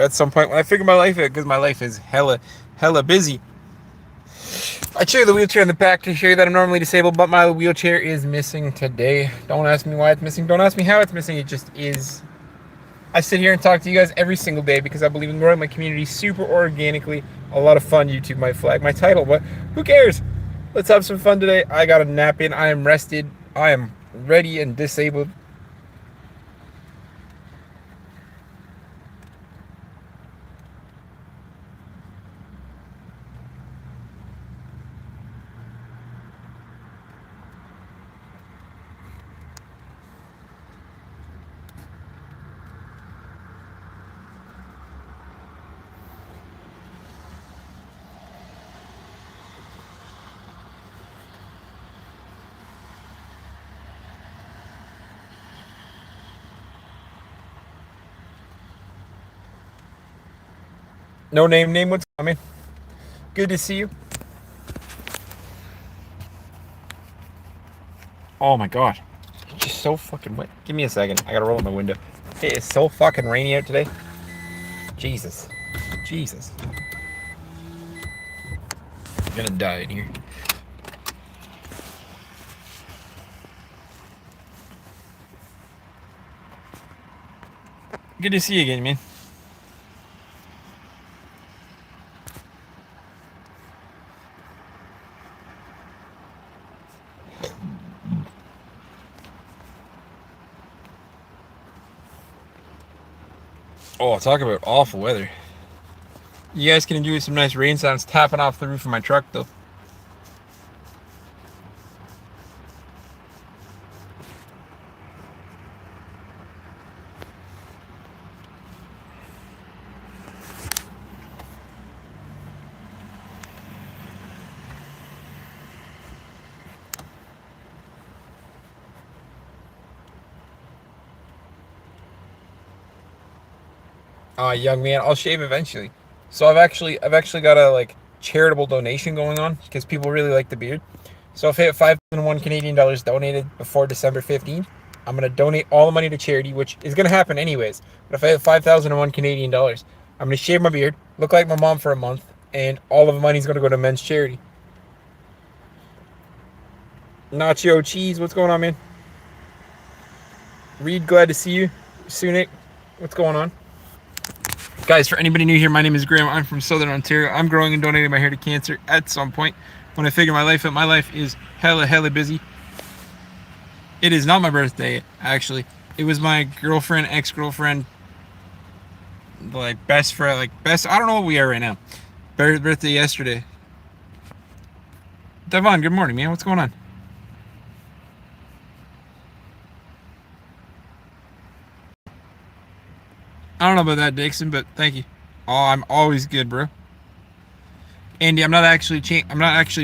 at some point when I figure my life out, because my life is hella busy. I cheer the wheelchair in the back to show you that I'm normally disabled, but my wheelchair is missing today. Don't ask me why it's missing. Don't ask me how it's missing. It just is. I sit here and talk to you guys every single day because I believe in growing my community super organically. A lot of fun. YouTube might flag my title, but who cares? Let's have some fun today. I got a nap in. I am rested. I am ready and disabled. No name, what's coming? Good to see you. Oh my god. It's just so fucking wet. Give me a second. I gotta roll up my window. It is so fucking rainy out today. Jesus. Jesus. I'm gonna die in here. Good to see you again, man. Oh, talk about awful weather. You guys can enjoy some nice rain sounds tapping off the roof of my truck, though. Young man, I'll shave eventually. So I've actually got a like charitable donation going on because people really like the beard. So if I hit 5,001 Canadian dollars donated before December 15th, I'm gonna donate all the money to charity, which is gonna happen anyways. But if I hit 5,001 Canadian dollars, I'm gonna shave my beard, look like my mom for a month, and all of the money's gonna go to men's charity. Nacho cheese, what's going on, man? Reed, glad to see you. Sunik, what's going on? Guys, for anybody new here, my name is Graham. I'm from Southern Ontario. I'm growing and donating my hair to cancer at some point. When I figure my life out, my life is hella busy. It is not my birthday, actually. It was my girlfriend, ex-girlfriend, like best friend, like best. I don't know what we are right now. Birthday yesterday. Devon, good morning, man. What's going on? I don't know about that, Dixon, but thank you. Oh, I'm always good, bro. Andy, I'm not actually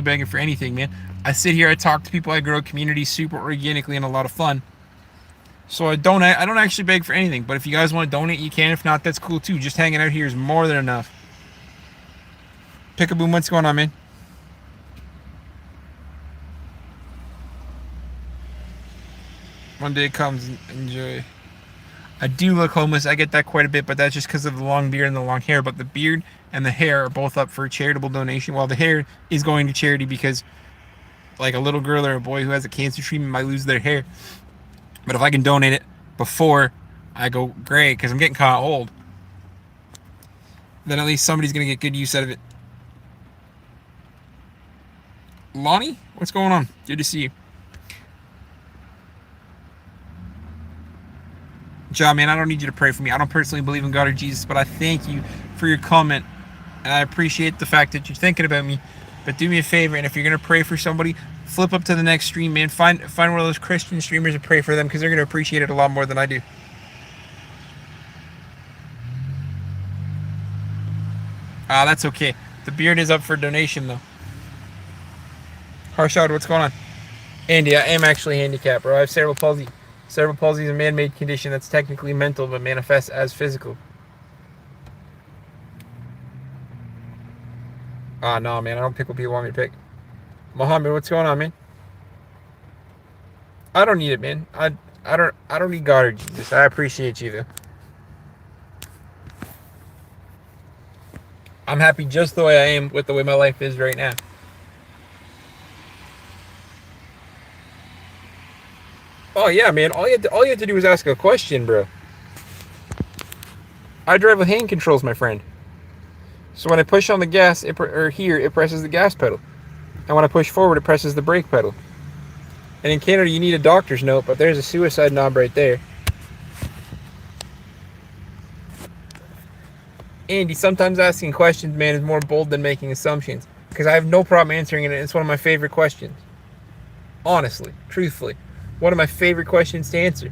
begging for anything, man. I sit here, I talk to people, I grow a community super organically and a lot of fun. So I don't actually beg for anything. But if you guys want to donate, you can. If not, that's cool too. Just hanging out here is more than enough. Pick-a-boom, what's going on, man? One day comes, enjoy. I do look homeless. I get that quite a bit, but that's just because of the long beard and the long hair. But the beard and the hair are both up for a charitable donation, while the hair is going to charity because, like, a little girl or a boy who has a cancer treatment might lose their hair. But if I can donate it before I go gray, because I'm getting kind of old, then at least somebody's going to get good use out of it. Lonnie, what's going on? Good to see you. John, man, I don't need you to pray for me. I don't personally believe in God or Jesus, but I thank you for your comment. And I appreciate the fact that you're thinking about me. But do me a favor, and if you're going to pray for somebody, flip up to the next stream, man. Find one of those Christian streamers and pray for them because they're going to appreciate it a lot more than I do. That's okay. The beard is up for donation, though. Harshad, what's going on? Andy, I am actually handicapped, bro. I have cerebral palsy. Cerebral palsy is a man-made condition that's technically mental but manifests as physical. No, man. I don't pick what people want me to pick. Mohammed, what's going on, man? I don't need it, man. I don't need God or Jesus. I appreciate you, though. I'm happy just the way I am with the way my life is right now. Oh yeah, man. All you have to do is ask a question, bro. I drive with hand controls, my friend. So when I push on the gas, or here, it presses the gas pedal, and when I push forward, it presses the brake pedal. And in Canada, you need a doctor's note, but there's a suicide knob right there. Andy, sometimes asking questions, man, is more bold than making assumptions. Because I have no problem answering it. It's one of my favorite questions. Honestly, truthfully, one of my favorite questions to answer.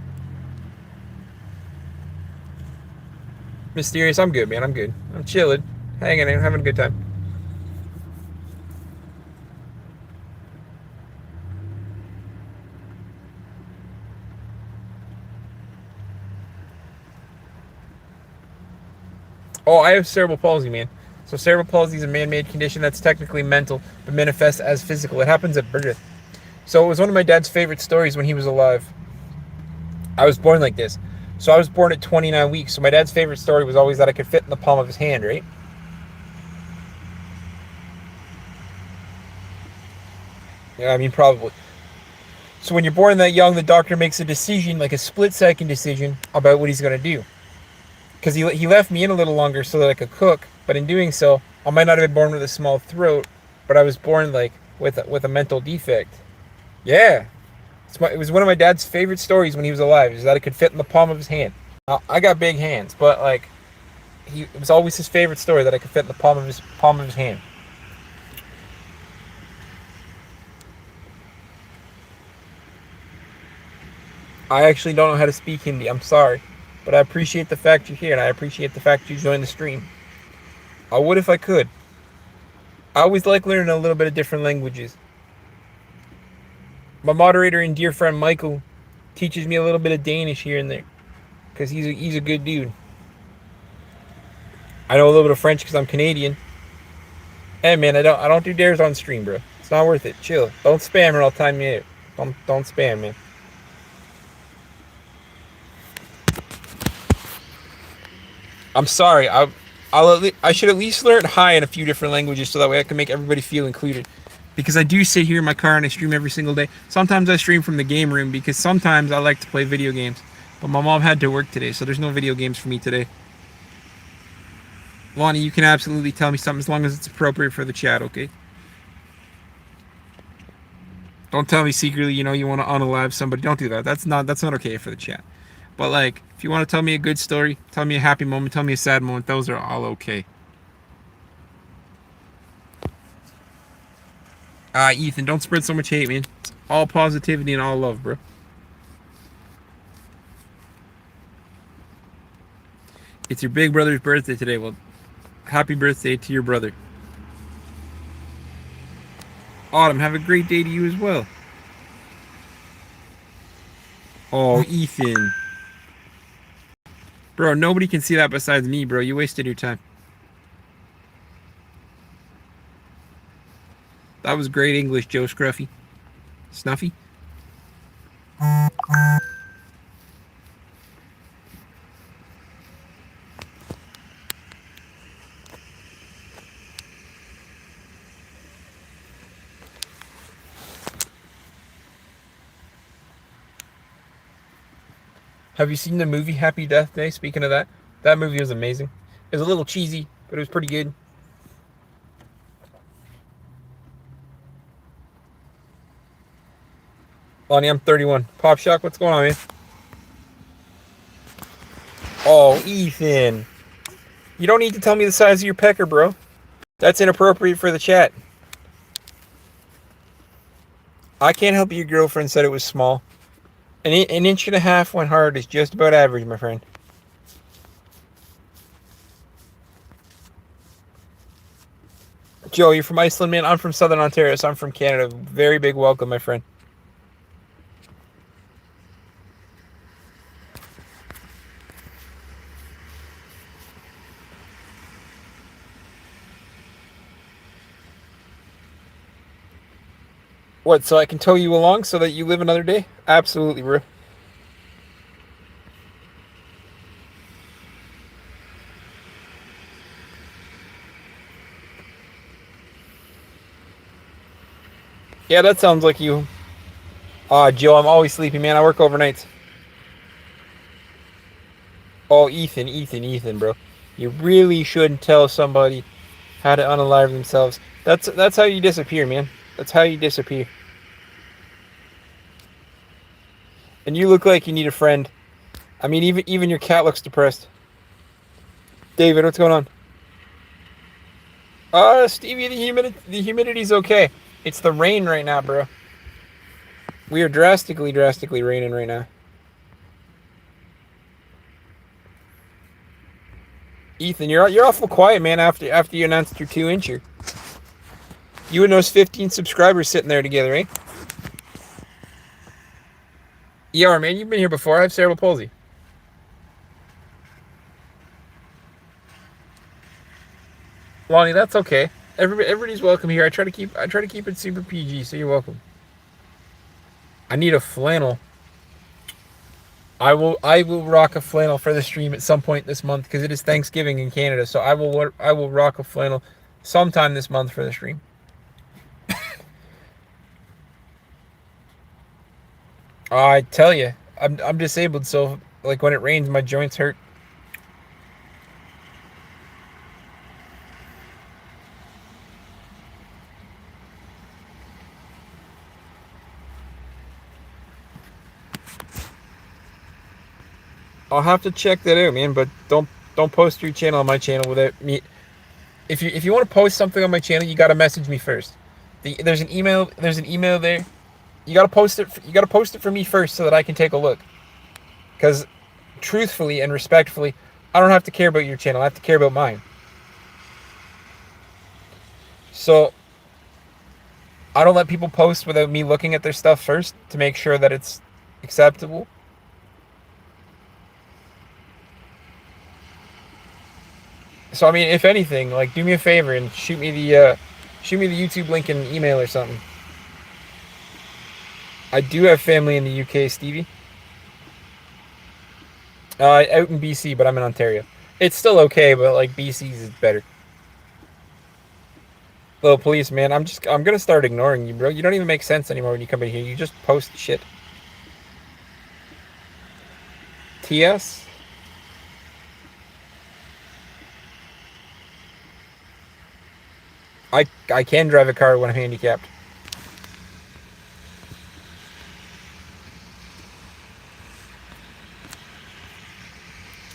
Mysterious, I'm good, man. I'm good. I'm chilling, hanging in, having a good time. Oh, I have cerebral palsy, man. So cerebral palsy is a man-made condition that's technically mental, but manifests as physical. It happens at birth. So it was one of my dad's favorite stories when he was alive. I was born like this. So I was born at 29 weeks. So my dad's favorite story was always that I could fit in the palm of his hand, right? Yeah, I mean, probably. So when you're born that young, the doctor makes a decision, like a split-second decision, about what he's going to do. Because he left me in a little longer so that I could cook. But in doing so, I might not have been born with a small throat, but I was born like with a mental defect. Yeah, it was one of my dad's favorite stories when he was alive. Is that it could fit in the palm of his hand. I got big hands, but like it was always his favorite story that I could fit in the palm of his hand. I actually don't know how to speak Hindi. I'm sorry, but I appreciate the fact you're here, and I appreciate the fact you joined the stream. I would if I could. I always like learning a little bit of different languages. My moderator and dear friend Michael teaches me a little bit of Danish here and there because he's a good dude. I know a little bit of French because I'm Canadian. Hey man, I don't do dares on stream, bro. It's not worth it. Chill. Don't spam or I'll time you out. Don't spam, man. I'm sorry. I should at least learn hi in a few different languages so that way I can make everybody feel included. Because I do sit here in my car and I stream every single day. Sometimes I stream from the game room because sometimes I like to play video games. But my mom had to work today, so there's no video games for me today. Lonnie, you can absolutely tell me something as long as it's appropriate for the chat, okay? Don't tell me secretly, you want to unalive somebody. Don't do that. That's not okay for the chat. But like, if you want to tell me a good story, tell me a happy moment, tell me a sad moment, those are all okay. Ethan, don't spread so much hate, man. It's all positivity and all love, bro. It's your big brother's birthday today. Well, happy birthday to your brother. Autumn, have a great day to you as well. Oh, Ethan. Bro, nobody can see that besides me, bro. You wasted your time. That was great English, Joe Scruffy. Snuffy? Have you seen the movie Happy Death Day? Speaking of that movie was amazing. It was a little cheesy, but it was pretty good. Lonnie, I'm 31. Pop Shock, what's going on, man? Oh, Ethan. You don't need to tell me the size of your pecker, bro. That's inappropriate for the chat. I can't help your girlfriend said it was small. An inch and a half when hard is just about average, my friend. Joe, you're from Iceland, man. I'm from Southern Ontario, so I'm from Canada. Very big welcome, my friend. What, so I can tow you along so that you live another day? Absolutely, bro. Yeah, that sounds like you. Joe, I'm always sleepy, man. I work overnights. Oh, Ethan, bro. You really shouldn't tell somebody how to unalive themselves. That's how you disappear, man. That's how you disappear. And you look like you need a friend. I mean, even your cat looks depressed. David, what's going on? Stevie, the humidity's okay. It's the rain right now, bro. We are drastically raining right now. Ethan, you're awful quiet, man. After you announced your 2-incher, you and those 15 subscribers sitting there together, eh? Yeah, man, you've been here before. I have cerebral palsy. Lonnie, that's okay. Everybody's welcome here. I try to keep it super PG, so you're welcome. I need a flannel. I will rock a flannel for the stream at some point this month because it is Thanksgiving in Canada. So I will rock a flannel sometime this month for the stream. I tell you, I'm disabled, so like when it rains, my joints hurt. I'll have to check that out, man. But don't post your channel on my channel without me. If you want to post something on my channel, you gotta message me first. There's an email. There's an email there. You gotta post it. You gotta post it for me first so that I can take a look. Because truthfully and respectfully, I don't have to care about your channel. I have to care about mine. So I don't let people post without me looking at their stuff first to make sure that it's acceptable. So I mean, if anything, like do me a favor and shoot me the YouTube link in an email or something. I do have family in the UK, Stevie. Out in BC, but I'm in Ontario. It's still okay, but like BC's is better. Little police, man. I'm gonna start ignoring you, bro. You don't even make sense anymore when you come in here. You just post shit. TS? I can drive a car when I'm handicapped.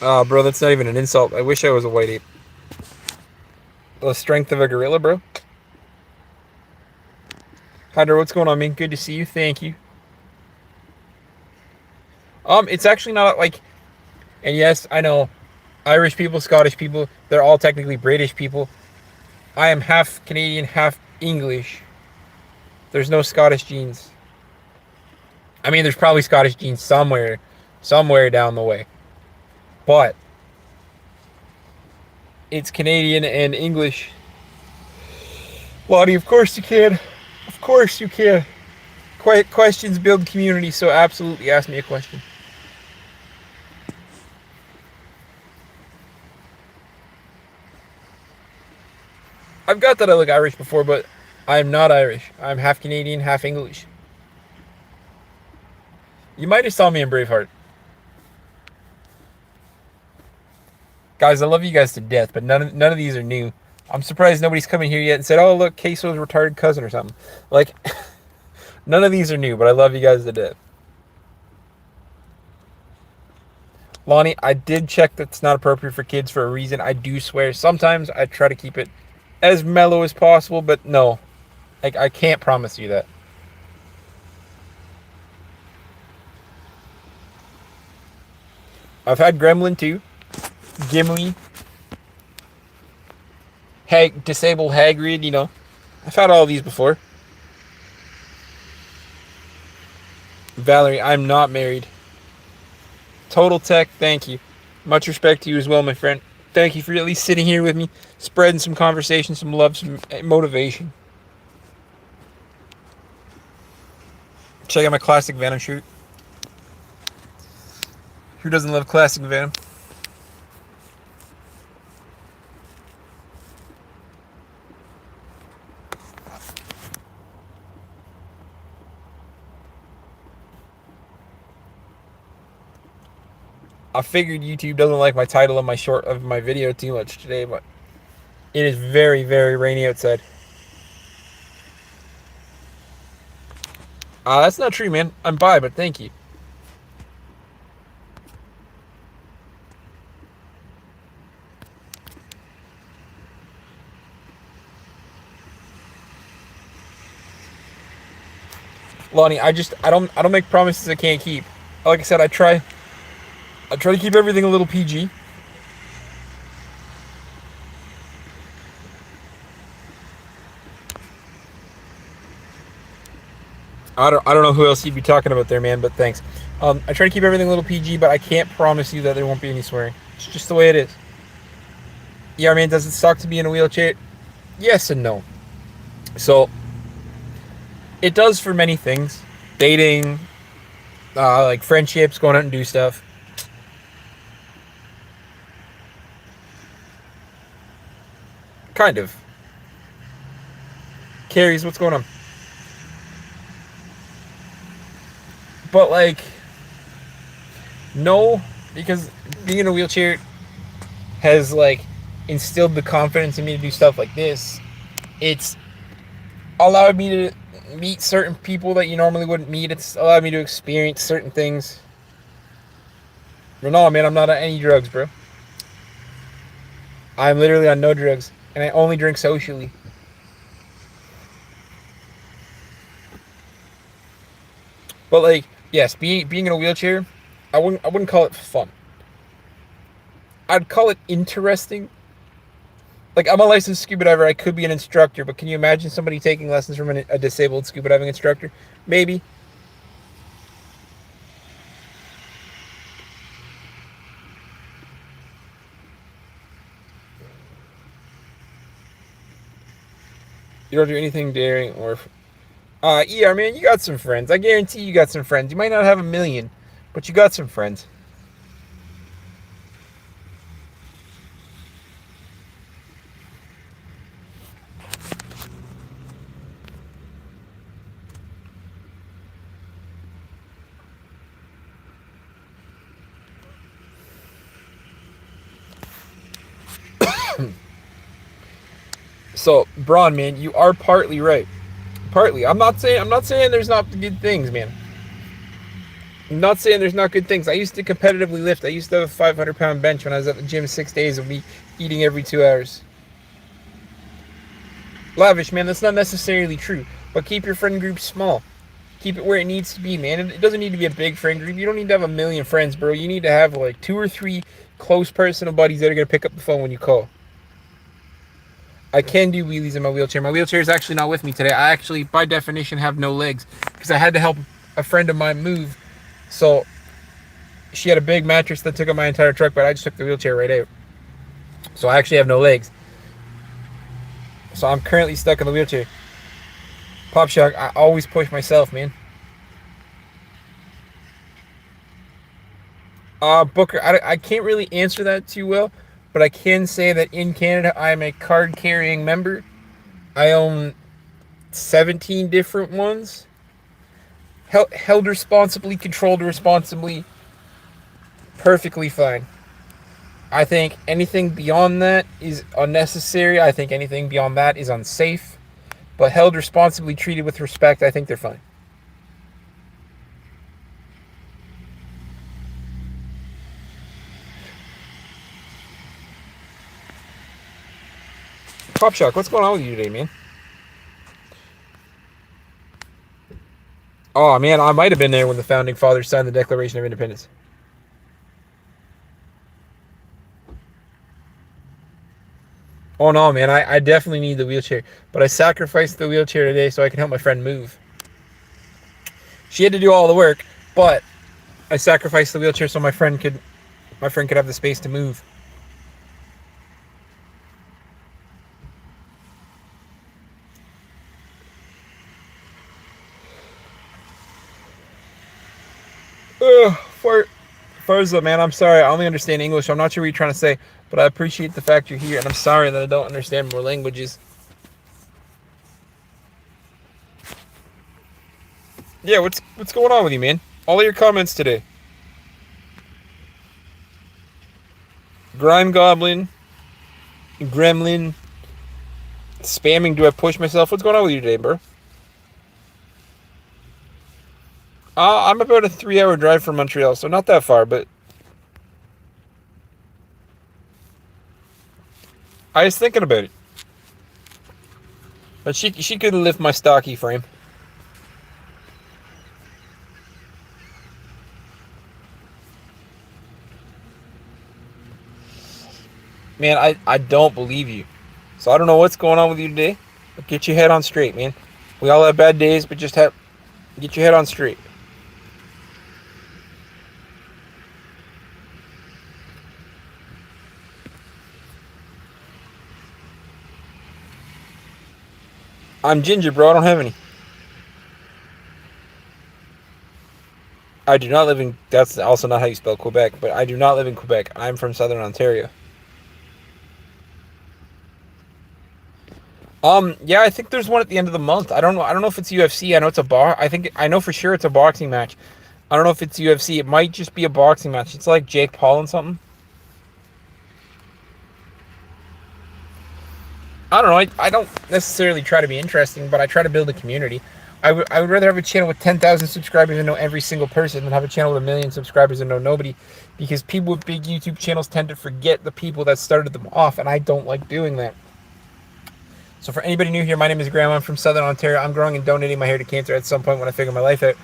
Oh, bro, that's not even an insult. I wish I was a white ape. The strength of a gorilla, bro. Hydra, what's going on, man? Good to see you. Thank you. It's actually not like, and yes, I know, Irish people, Scottish people, they're all technically British people. I am half Canadian, half English. There's no Scottish genes. I mean, there's probably Scottish genes somewhere down the way. But it's Canadian and English. Lottie, of course you can. Of course you can. Questions build community, so absolutely ask me a question. I've got that I look Irish before, but I'm not Irish. I'm half Canadian, half English. You might have saw me in Braveheart. Guys, I love you guys to death, but none of these are new. I'm surprised nobody's come in here yet and said, "Oh, look, Queso's retarded cousin or something." Like, none of these are new, but I love you guys to death. Lonnie, I did check that it's not appropriate for kids for a reason. I do swear. Sometimes I try to keep it as mellow as possible, but no. Like, I can't promise you that. I've had Gremlin too. Gimli. Disabled Hagrid, you know. I've had all these before. Valerie, I'm not married. Total Tech, thank you. Much respect to you as well, my friend. Thank you for at least sitting here with me, spreading some conversation, some love, some motivation. Check out my classic Venom shirt. Who doesn't love classic Venom? I figured YouTube doesn't like my title of my video too much today, but it is very, very rainy outside. That's not true, man. I'm bi, but thank you. Lonnie, I don't make promises I can't keep. Like I said, I try to keep everything a little PG. I don't know who else you'd be talking about there, man, but thanks. I try to keep everything a little PG, but I can't promise you that there won't be any swearing. It's just the way it is. Yeah, I mean, does it suck to be in a wheelchair? Yes and no. So, it does for many things. Dating, like friendships, going out and do stuff. Kind of. Carries, what's going on? But like, no, because being in a wheelchair has like instilled the confidence in me to do stuff like this. It's allowed me to meet certain people that you normally wouldn't meet. It's allowed me to experience certain things. But no, man, I'm not on any drugs, bro. I'm literally on no drugs, and I only drink socially. But like, yes, being in a wheelchair, I wouldn't call it fun. I'd call it interesting. Like, I'm a licensed scuba diver. I could be an instructor, but can you imagine somebody taking lessons from a disabled scuba diving instructor? Maybe. You don't do anything daring or. Yeah, man, you got some friends. I guarantee you got some friends. You might not have a million, but you got some friends. So, Braun, man, you are partly right. Partly. I'm not saying there's not good things, man. I'm not saying there's not good things. I used to competitively lift. I used to have a 500-pound bench when I was at the gym 6 days of me eating every 2 hours. Lavish, man, that's not necessarily true. But keep your friend group small. Keep it where it needs to be, man. It doesn't need to be a big friend group. You don't need to have a million friends, bro. You need to have like 2 or 3 close personal buddies that are gonna pick up the phone when you call. I can do wheelies in my wheelchair. My wheelchair is actually not with me today. I actually, by definition, have no legs because I had to help a friend of mine move. So she had a big mattress that took up my entire truck, but I just took the wheelchair right out. So I actually have no legs. So I'm currently stuck in the wheelchair. Pop Shock, I always push myself, man. Booker, I can't really answer that too well, but I can say that in Canada, I am a card carrying member. I own 17 different ones. Held responsibly, controlled responsibly, perfectly fine. I think anything beyond that is unnecessary. I think anything beyond that is unsafe. But held responsibly, treated with respect, I think they're fine. Pop Shock, what's going on with you today, man? Oh, man, I might have been there when the founding fathers signed the Declaration of Independence. Oh, no, man, I definitely need the wheelchair. But I sacrificed the wheelchair today so I can help my friend move. She had to do all the work, but I sacrificed the wheelchair so my friend could have the space to move. For Firza, man, I'm sorry. I only understand English. I'm not sure what you're trying to say, but I appreciate the fact you're here, and I'm sorry that I don't understand more languages. Yeah, what's going on with you, man? All of your comments today. Grime Goblin, Gremlin, spamming. Do I push myself? What's going on with you today, bro? I'm about a 3-hour drive from Montreal, so not that far, but I was thinking about it. But she could lift my stocky frame. Man, I don't believe you. So I don't know what's going on with you today. But get your head on straight, man. We all have bad days, but get your head on straight. I'm ginger, bro. I don't have any. I do not live in. That's also not how you spell Quebec, but I do not live in Quebec. I'm from Southern Ontario. Yeah, I think there's one at the end of the month. I don't know. I don't know if it's UFC. I know it's a I know for sure it's a boxing match. I don't know if it's UFC. It might just be a boxing match. It's like Jake Paul and something. I don't know. I don't necessarily try to be interesting, but I try to build a community. I would rather have a channel with 10,000 subscribers and know every single person than have a channel with 1,000,000 subscribers and know nobody, because people with big YouTube channels tend to forget the people that started them off, and I don't like doing that. So for anybody new here, my name is Graham. I'm from Southern Ontario. I'm growing and donating my hair to cancer at some point when I figure my life out.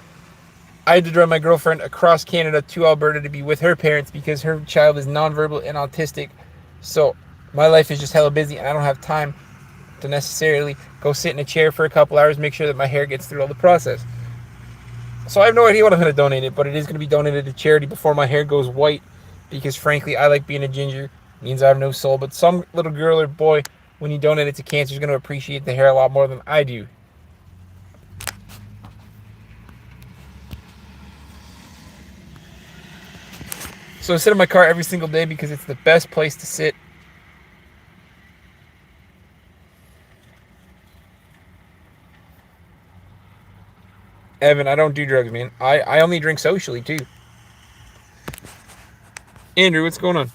I had to drive my girlfriend across Canada to Alberta to be with her parents because her child is nonverbal and autistic. So my life is just hella busy, and I don't have time to necessarily go sit in a chair for a couple hours, make sure that my hair gets through all the process. So I have no idea what I'm going to donate it, but it is going to be donated to charity before my hair goes white, because frankly, I like being a ginger. It means I have no soul, but some little girl or boy, when you donate it to cancer, is going to appreciate the hair a lot more than I do. So I sit in my car every single day because it's the best place to sit. Evan, I don't do drugs, man. I only drink socially, too. Andrew, what's going on?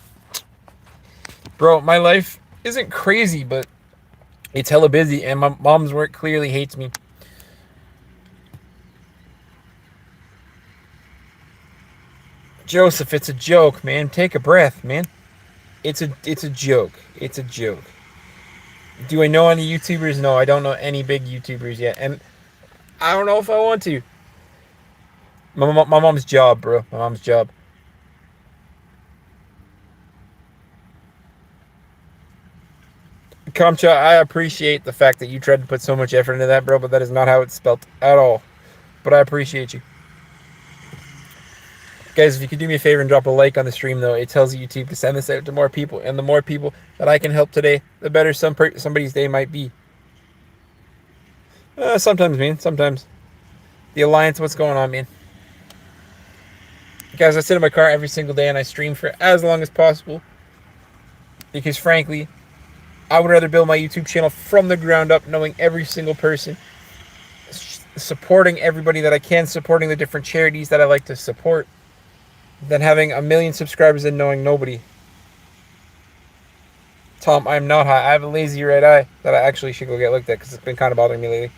Bro, my life isn't crazy, but it's hella busy, and my mom's work clearly hates me. Joseph, it's a joke, man. Take a breath, man. It's a joke. It's a joke. Do I know any YouTubers? No, I don't know any big YouTubers yet, and I don't know if I want to. My mom's job, bro. My mom's job. Kamcha, I appreciate the fact that you tried to put so much effort into that, bro, but that is not how it's spelt at all. But I appreciate you. Guys, if you could do me a favor and drop a like on the stream, though, it tells YouTube to send this out to more people. And the more people that I can help today, the better somebody's day might be. Sometimes, man. Sometimes. The Alliance, what's going on, man? Guys, I sit in my car every single day and I stream for as long as possible. Because, frankly, I would rather build my YouTube channel from the ground up, knowing every single person, supporting everybody that I can, supporting the different charities that I like to support, than having 1,000,000 subscribers and knowing nobody. Tom, I'm not high. I have a lazy right eye that I actually should go get looked at because it's been kind of bothering me lately.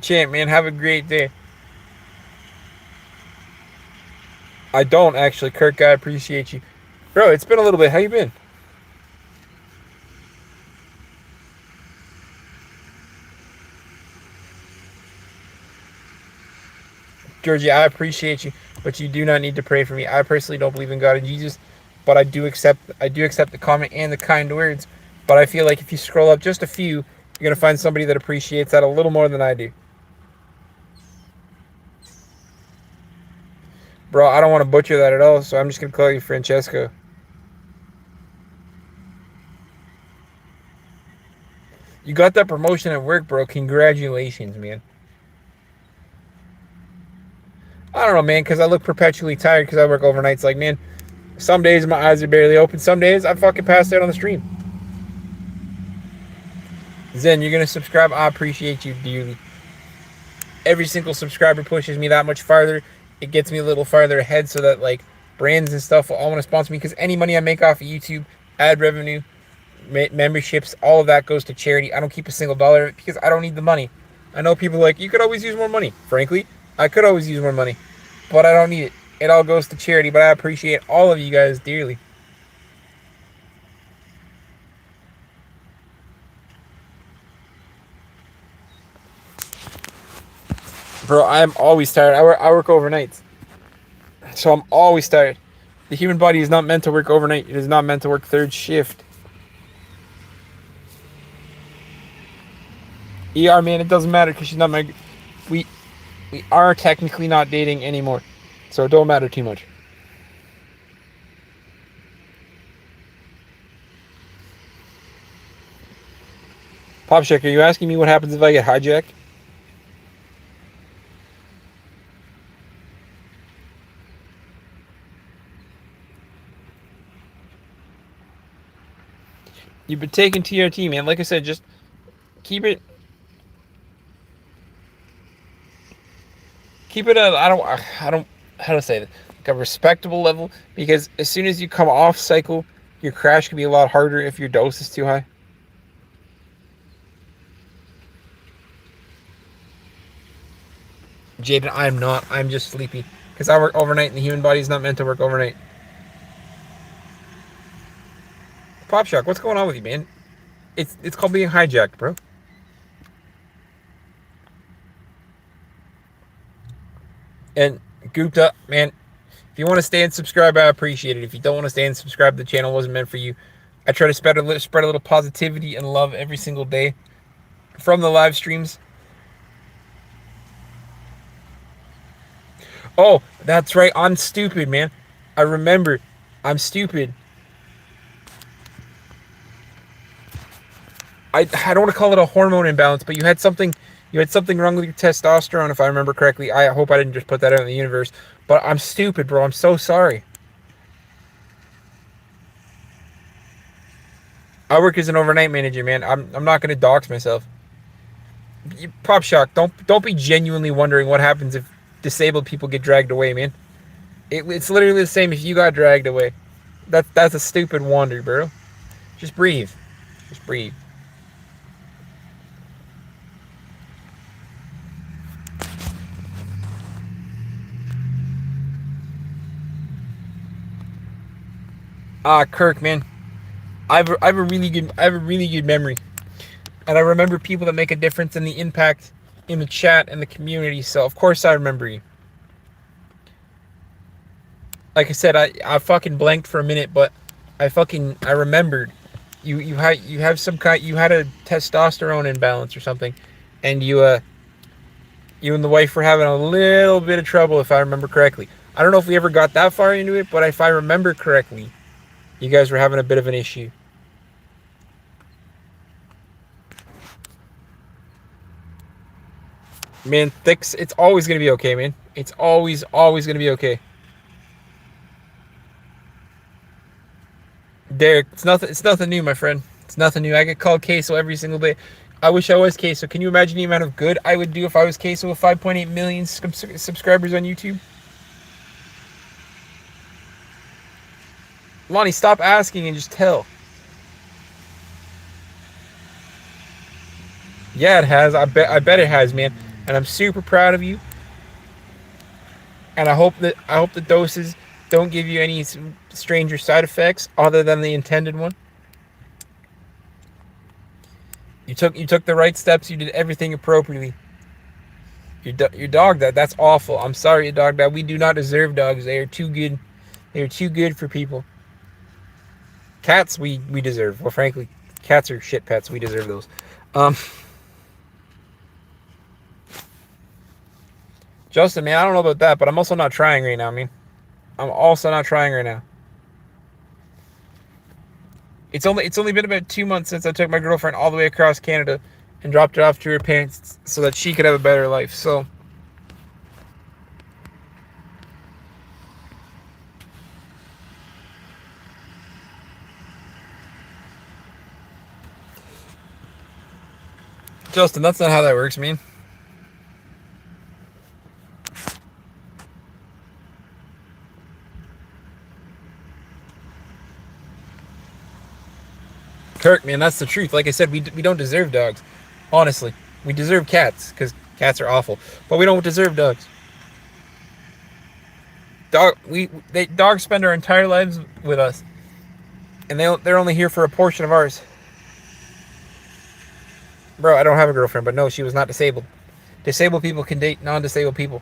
Champ, man, have a great day. I don't actually, Kirk. I appreciate you, bro. It's been a little bit. How you been? Georgie, I appreciate you, but you do not need to pray for me. I personally don't believe in God and Jesus, but I do accept the comment and the kind words. But I feel like if you scroll up just a few, you're gonna find somebody that appreciates that a little more than I do. Bro, I don't want to butcher that at all, so I'm just gonna call you Francesco. You got that promotion at work, bro. Congratulations, man. I don't know, man, because I look perpetually tired because I work overnights. Like, man, some days my eyes are barely open. Some days I fucking passed out on the stream. Zen, you're going to subscribe. I appreciate you dearly. Every single subscriber pushes me that much farther. it gets me a little farther ahead, so that like brands and stuff will all want to sponsor me, because any money I make off of YouTube, ad revenue, memberships, all of that goes to charity. I don't keep a single dollar of it because I don't need the money. I know people are like, you could always use more money. Frankly, I could always use more money, but I don't need it. It all goes to charity, but I appreciate all of you guys dearly. Bro, I'm always tired. I work overnights. So I'm always tired. The human body is not meant to work overnight. It is not meant to work third shift. ER, man, it doesn't matter because she's not my... We, we are technically not dating anymore. So it don't matter too much. Popshack, are you asking me what happens if I get hijacked? You've been taking TRT, man. Like I said, just keep it... Keep it at, I don't, how to say it, like a respectable level, because as soon as you come off cycle, your crash can be a lot harder if your dose is too high. Jaden, I'm not. I'm just sleepy. Because I work overnight and the human body is not meant to work overnight. Pop Shock, what's going on with you, man? It's called being hijacked, bro. And Gupta, man, if you want to stay and subscribe, I appreciate it. If you don't want to stay and subscribe, the channel wasn't meant for you. I try to spread a little positivity and love every single day from the live streams. Oh, that's right. I'm stupid, man. I remember. I'm stupid. I don't want to call it a hormone imbalance, but you had something wrong with your testosterone, if I remember correctly. I hope I didn't just put that out in the universe. But I'm stupid, bro. I'm so sorry. I work as an overnight manager, man. I'm not gonna dox myself. Pop Shock, don't be genuinely wondering what happens if disabled people get dragged away, man. It's literally the same if you got dragged away. That's a stupid wonder, bro. Just breathe. Just breathe. Kirk, man. I have a really good memory, and I remember people that make a difference in the impact in the chat and the community. So of course I remember you. Like I said, I fucking blanked for a minute, but I remembered. You had a testosterone imbalance or something, and you and the wife were having a little bit of trouble, if I remember correctly. I don't know if we ever got that far into it, but if I remember correctly, you guys were having a bit of an issue. Man, it's always gonna be okay, man. It's always gonna be okay. Derek, it's nothing new, my friend. It's nothing new. I get called queso every single day. I wish I was queso. Can you imagine the amount of good I would do if I was queso with 5.8 million subscribers on YouTube? Lonnie, stop asking and just tell. Yeah, it has. I bet it has, man. And I'm super proud of you. And I hope the doses don't give you any stranger side effects other than the intended one. You took the right steps. You did everything appropriately. Your dog, that's awful. I'm sorry, dog. That we do not deserve dogs. They are too good. They are too good for people. Cats, we deserve. Well, frankly, cats are shit pets. We deserve those. Justin, man, I don't know about that, but I'm also not trying right now, man. I'm also not trying right now. It's only been about 2 months since I took my girlfriend all the way across Canada and dropped her off to her parents so that she could have a better life. So Justin, that's not how that works, man. Kirk, man, that's the truth. Like I said, we don't deserve dogs. Honestly, we deserve cats because cats are awful, but we don't deserve dogs. Dogs spend our entire lives with us, and they're only here for a portion of ours. Bro, I don't have a girlfriend, but no, she was not disabled. Disabled people can date non-disabled people.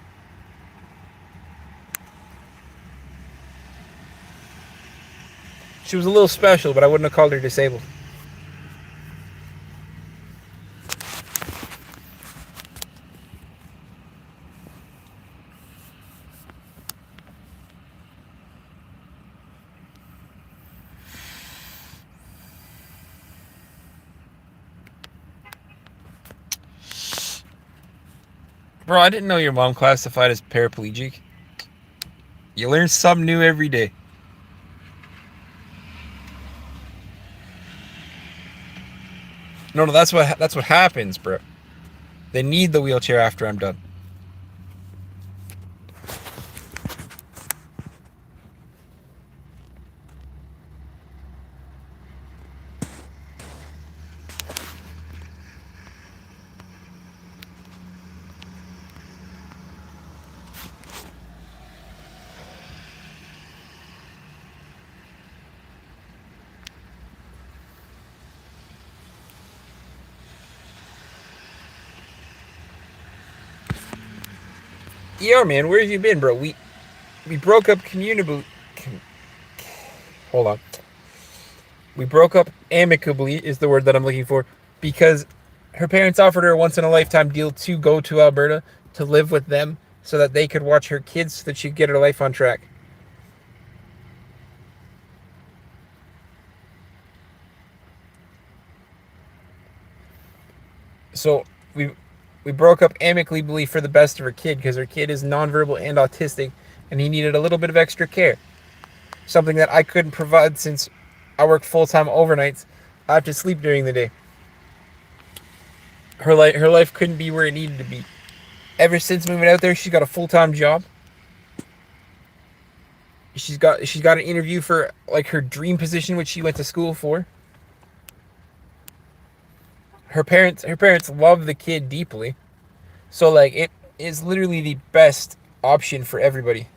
She was a little special, but I wouldn't have called her disabled. Bro, I didn't know your mom classified as paraplegic. You learn something new every day. No, that's what happens, bro. They need the wheelchair after I'm done. Yeah, man, where have you been, bro? We broke up communibly. Hold on. We broke up amicably is the word that I'm looking for because her parents offered her a once in a lifetime deal to go to Alberta to live with them so that they could watch her kids so that she'd get her life on track. So we we broke up amicably for the best of her kid because her kid is nonverbal and autistic and he needed a little bit of extra care. Something that I couldn't provide since I work full-time overnights. I have to sleep during the day. Her life couldn't be where it needed to be. Ever since moving out there, she's got a full-time job. She's got an interview for like her dream position, which she went to school for. Her parents love the kid deeply. So like it is literally the best option for everybody.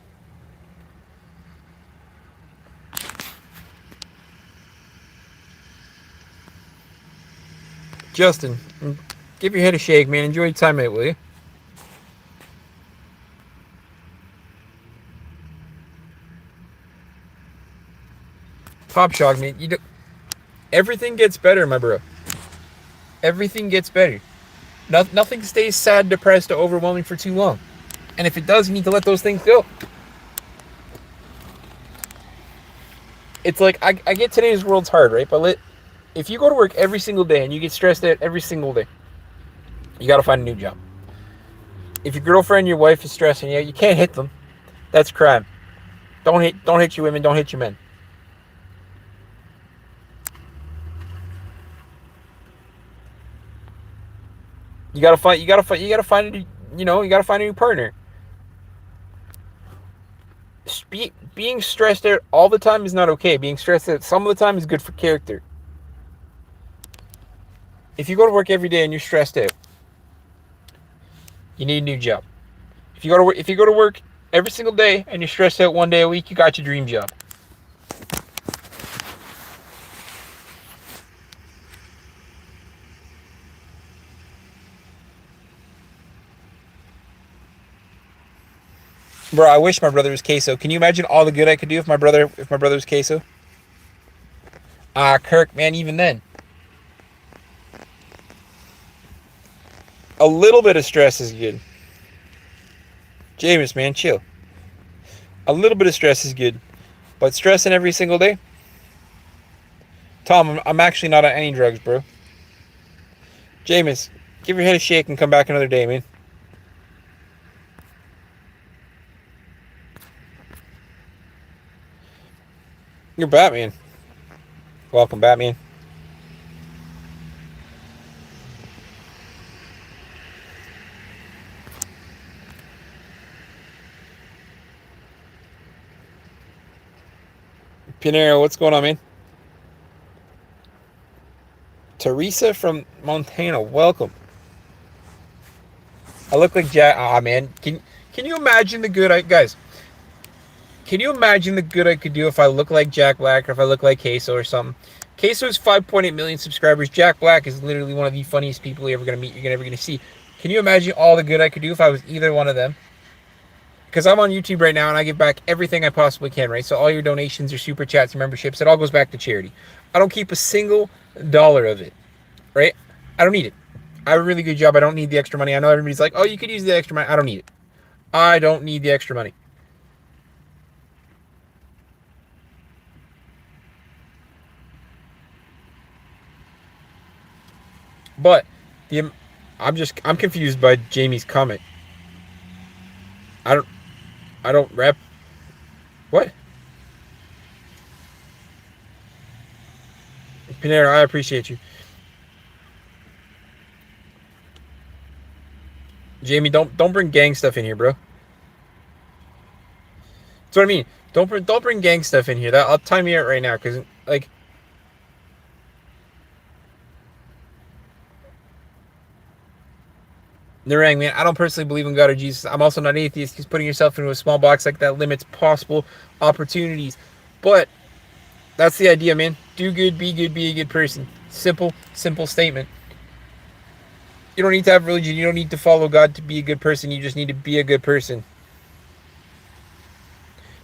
Justin, give your head a shake, man. Enjoy your time out, will you? Pop shock, man. Everything gets better, my bro. Everything gets better. Nothing stays sad, depressed, or overwhelming for too long. And if it does, you need to let those things go. It's like I get today's world's hard, right? But if you go to work every single day and you get stressed out every single day, you got to find a new job. If your girlfriend, your wife is stressing you, you can't hit them. That's crime. Don't hit your women. Don't hit your men. You gotta find. You gotta find. You gotta find. You gotta find a new partner. Being stressed out all the time is not okay. Being stressed out some of the time is good for character. If you go to work every day and you're stressed out, you need a new job. If you go to work every single day and you're stressed out one day a week, you got your dream job. Bro, I wish my brother was queso. Can you imagine all the good I could do if my brother was queso? Kirk, man, even then, a little bit of stress is good. James, man, chill. A little bit of stress is good, but stressing every single day. Tom, I'm actually not on any drugs, bro. James, give your head a shake and come back another day, man. You're Batman. Welcome, Batman. Pinero, what's going on, man? Teresa from Montana, welcome. I look like Jack. Ah, man. Can you imagine the good guys? Can you imagine the good I could do if I look like Jack Black or if I look like Queso or something? Queso is 5.8 million subscribers. Jack Black is literally one of the funniest people you're ever gonna meet. You're ever gonna see. Can you imagine all the good I could do if I was either one of them? Because I'm on YouTube right now and I give back everything I possibly can, right? So all your donations, your super chats, your memberships, it all goes back to charity. I don't keep a single dollar of it, right? I don't need it. I have a really good job. I don't need the extra money. I know everybody's like, oh, you could use the extra money. I don't need it. I don't need the extra money. But I'm confused by Jamie's comment. I don't rap. What? Panera, I appreciate you. Jamie, don't bring gang stuff in here, bro. That's what I mean. Don't bring gang stuff in here. I'll time you out right now, because like Narang, man, I don't personally believe in God or Jesus. I'm also not an atheist. He's putting yourself into a small box like that limits possible opportunities. But that's the idea, man. Do good, be a good person. Simple statement. You don't need to have religion. You don't need to follow God to be a good person. You just need to be a good person.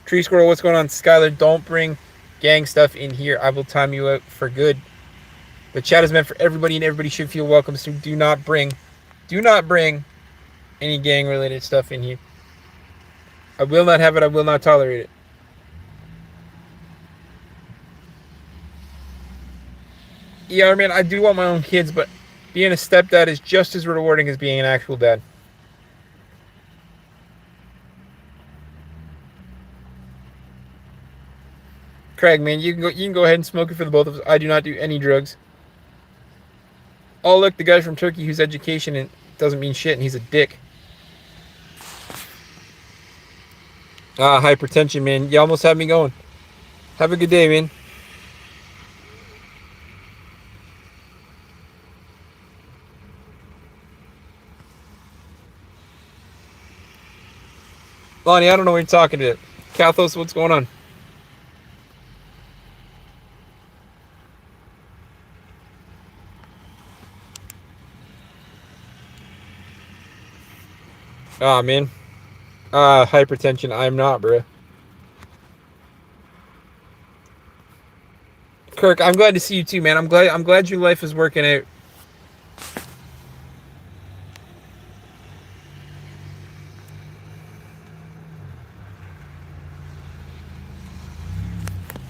Tree Squirrel, what's going on? Skylar, don't bring gang stuff in here. I will time you out for good. The chat is meant for everybody, and everybody should feel welcome. So do not bring any gang-related stuff in here. I will not have it. I will not tolerate it. Yeah, man, I do want my own kids, but being a stepdad is just as rewarding as being an actual dad. Craig, man, you can go ahead and smoke it for the both of us. I do not do any drugs. Oh, look, the guy from Turkey whose education and doesn't mean shit, and he's a dick. Hypertension, man. You almost had me going. Have a good day, man. Lonnie, I don't know what you're talking about. Kathos, what's going on? Ah, man. Hypertension. I'm not, bro. Kirk, I'm glad to see you too, man. I'm glad your life is working out.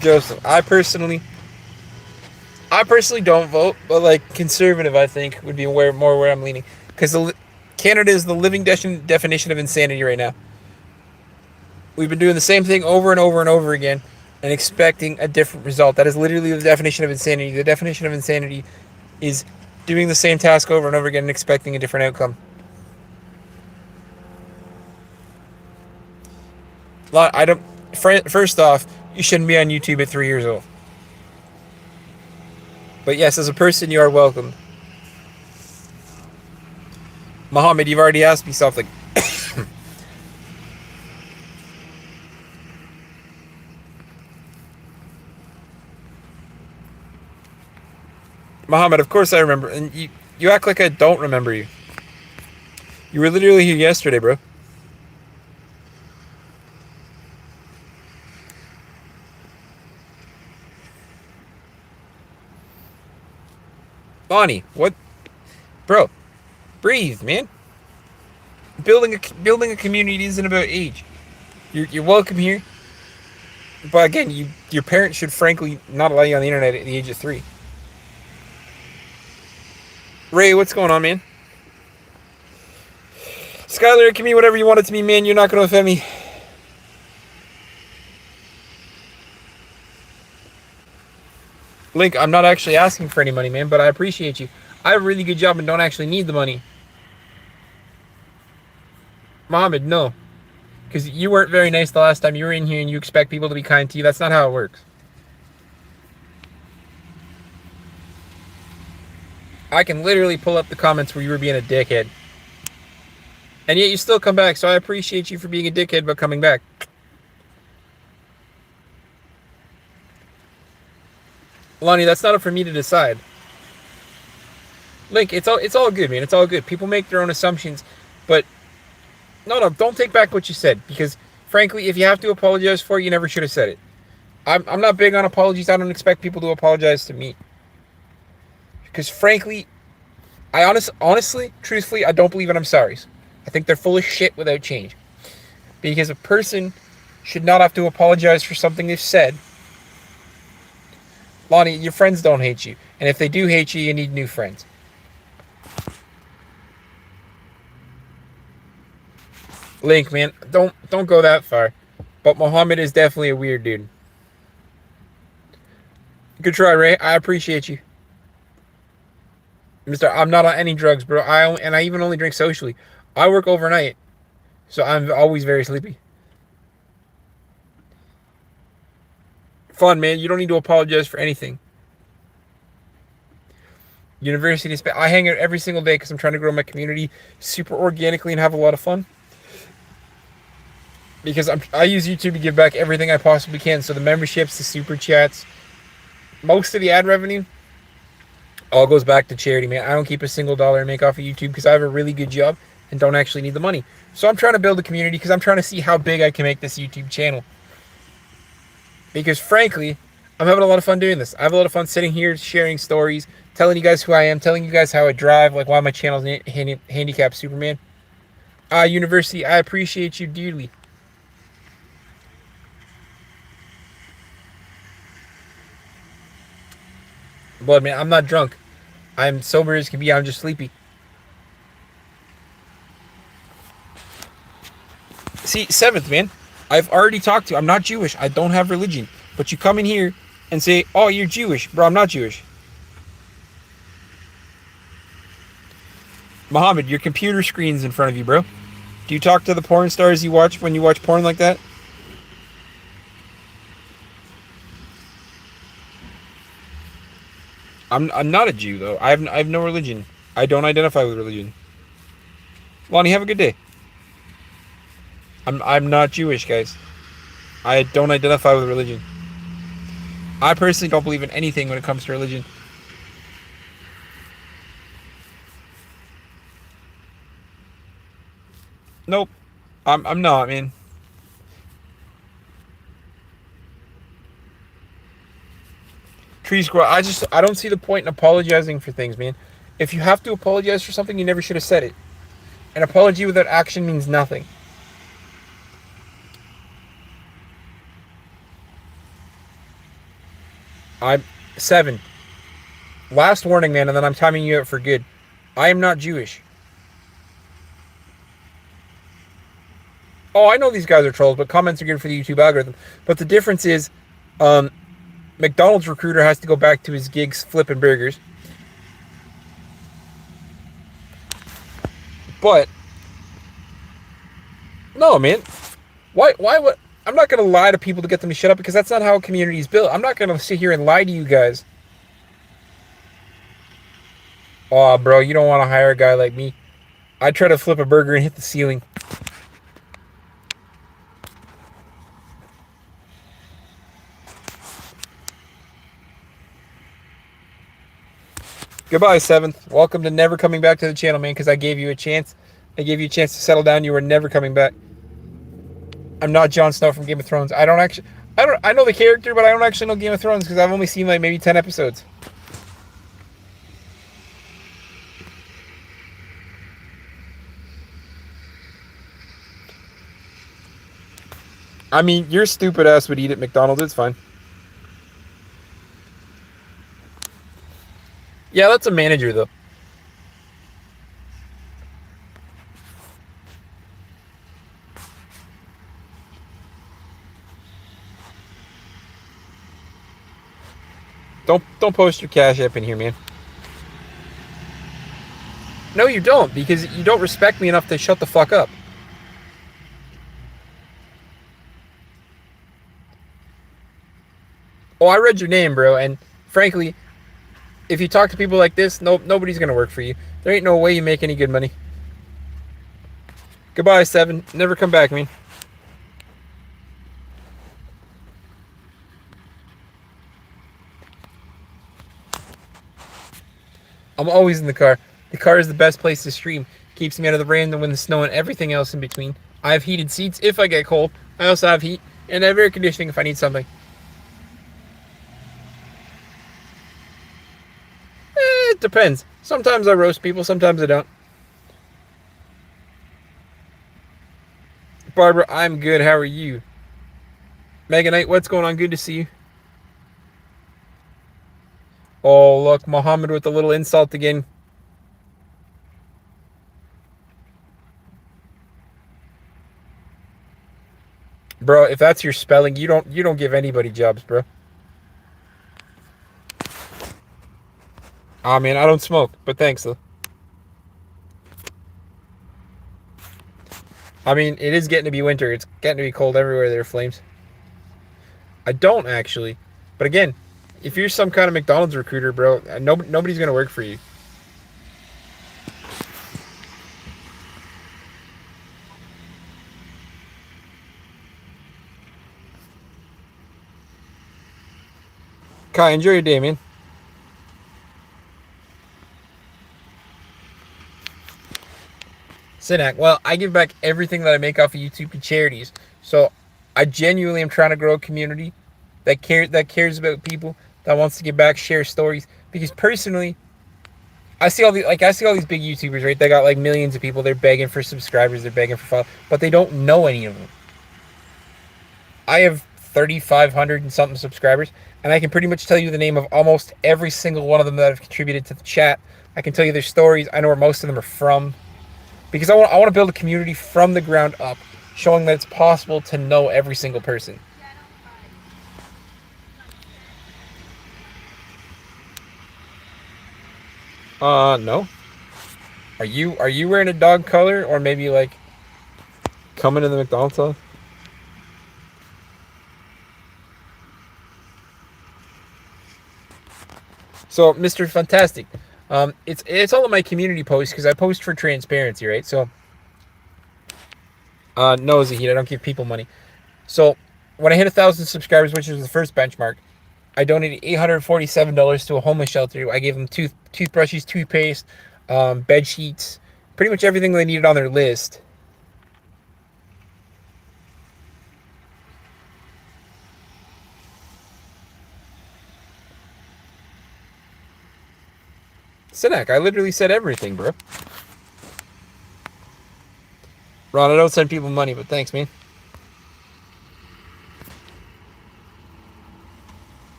Joseph, I personally don't vote, but like conservative, I think would be more where I'm leaning, because Canada is the living definition of insanity right now. We've been doing the same thing over and over and over again, and expecting a different result. That is literally the definition of insanity. The definition of insanity is doing the same task over and over again and expecting a different outcome. First off, you shouldn't be on YouTube at 3 years old. But yes, as a person, you are welcome. Muhammad, you've already asked me something. Muhammad, of course I remember. And you act like I don't remember you. You were literally here yesterday, bro. Bonnie, what? Bro, breathe, man. Building a community isn't about age. You're welcome here. But again, your parents should frankly not allow you on the internet at the age of 3. Ray, what's going on, man? Skylar, it can be whatever you want it to be, man. You're not going to offend me. Link, I'm not actually asking for any money, man, but I appreciate you. I have a really good job and don't actually need the money. Mohammed, no. Because you weren't very nice the last time you were in here and you expect people to be kind to you. That's not how it works. I can literally pull up the comments where you were being a dickhead. And yet you still come back, so I appreciate you for being a dickhead but coming back. Lonnie, that's not up for me to decide. Link, it's all good, man. It's all good. People make their own assumptions, but no, don't take back what you said, because frankly, if you have to apologize for it, you never should have said it. I'm not big on apologies. I don't expect people to apologize to me, because frankly, I honestly, truthfully, I don't believe in I'm sorry's. I think they're full of shit without change, because a person should not have to apologize for something they've said. Lonnie, your friends don't hate you, and if they do hate you, you need new friends. Link, man, don't go that far. But Muhammad is definitely a weird dude. Good try, Ray. I appreciate you. Mister, I'm not on any drugs, bro. I even only drink socially. I work overnight, so I'm always very sleepy. Fun, man. You don't need to apologize for anything. University, I hang out every single day because I'm trying to grow my community super organically and have a lot of fun. Because I use YouTube to give back everything I possibly can. So the memberships, the super chats, most of the ad revenue all goes back to charity, man. I don't keep a single dollar I make off of YouTube because I have a really good job and don't actually need the money. So I'm trying to build a community because I'm trying to see how big I can make this YouTube channel. Because frankly, I'm having a lot of fun doing this. I have a lot of fun sitting here sharing stories, telling you guys who I am, telling you guys how I drive, like why my channel's Handicapped Superman. University, I appreciate you dearly. Blood, man, I'm not drunk. I'm sober as can be. I'm just sleepy. See, seventh, man. I've already talked to you. I'm not Jewish. I don't have religion. But you come in here and say, oh, you're Jewish. Bro, I'm not Jewish. Muhammad, your computer screen's in front of you, bro. Do you talk to the porn stars you watch when you watch porn like that? I'm not a Jew, though. I have no religion. I don't identify with religion. Lonnie, have a good day. I'm not Jewish, guys. I don't identify with religion. I personally don't believe in anything when it comes to religion. Nope. I'm not, man. Tree squirrel. I don't see the point in apologizing for things, man. If you have to apologize for something, you never should have said it. An apology without action means nothing. I'm 7. Last warning, man, and then I'm timing you out for good. I am not Jewish. Oh, I know these guys are trolls, but comments are good for the YouTube algorithm. But the difference is, McDonald's recruiter has to go back to his gigs flipping burgers. But no, man. Why would I'm not gonna lie to people to get them to shut up, because that's not how a community is built. I'm not gonna sit here and lie to you guys. Oh, bro, you don't want to hire a guy like me. I try to flip a burger and hit the ceiling. Goodbye, 7th. Welcome to never coming back to the channel, man, because I gave you a chance. I gave you a chance to settle down. You were never coming back. I'm not Jon Snow from Game of Thrones. I know the character, but I don't actually know Game of Thrones because I've only seen like maybe 10 episodes. I mean, your stupid ass would eat at McDonald's. It's fine. Yeah, that's a manager, though. Don't post your Cash App in here, man. No, you don't, because you don't respect me enough to shut the fuck up. Oh, I read your name, bro, and frankly, If you talk to people like this, nobody's gonna work for you. There ain't no way you make any good money. Goodbye, Seven. Never come back, man. I'm always in the car. The car is the best place to stream. Keeps me out of the rain, the wind, the snow, and everything else in between. I have heated seats if I get cold. I also have heat, and I have air conditioning if I need something. It depends. Sometimes I roast people, sometimes I don't. Barbara, I'm good. How are you? Mega Knight, what's going on? Good to see you. Oh, look, Mohammed with a little insult again. Bro, if that's your spelling, you don't give anybody jobs, bro. Ah, man, I don't smoke, but thanks though. I mean, it is getting to be winter. It's getting to be cold everywhere. There are flames. I don't actually, but again, if you're some kind of McDonald's recruiter, bro, nobody's gonna work for you. Kai, enjoy your day, man. Sinak, well, I give back everything that I make off of YouTube to charities. So I genuinely am trying to grow a community that cares about people, that wants to give back, share stories. Because personally, I see all these big YouTubers, right? They got like millions of people. They're begging for subscribers. They're begging for follow, but they don't know any of them. I have 3,500 and something subscribers, and I can pretty much tell you the name of almost every single one of them that have contributed to the chat. I can tell you their stories. I know where most of them are from. Because I want to build a community from the ground up, showing that it's possible to know every single person. No. Are you wearing a dog color, or maybe like coming to the McDonald's house? So, Mr. Fantastic, it's all of my community posts because I post for transparency, right? So, no, Zahid, I don't give people money. So, when I hit 1,000 subscribers, which was the first benchmark, I donated $847 to a homeless shelter. I gave them toothbrushes, toothpaste, bed sheets, pretty much everything they needed on their list. Sinek, I literally said everything, bro. Ron, I don't send people money, but thanks, man.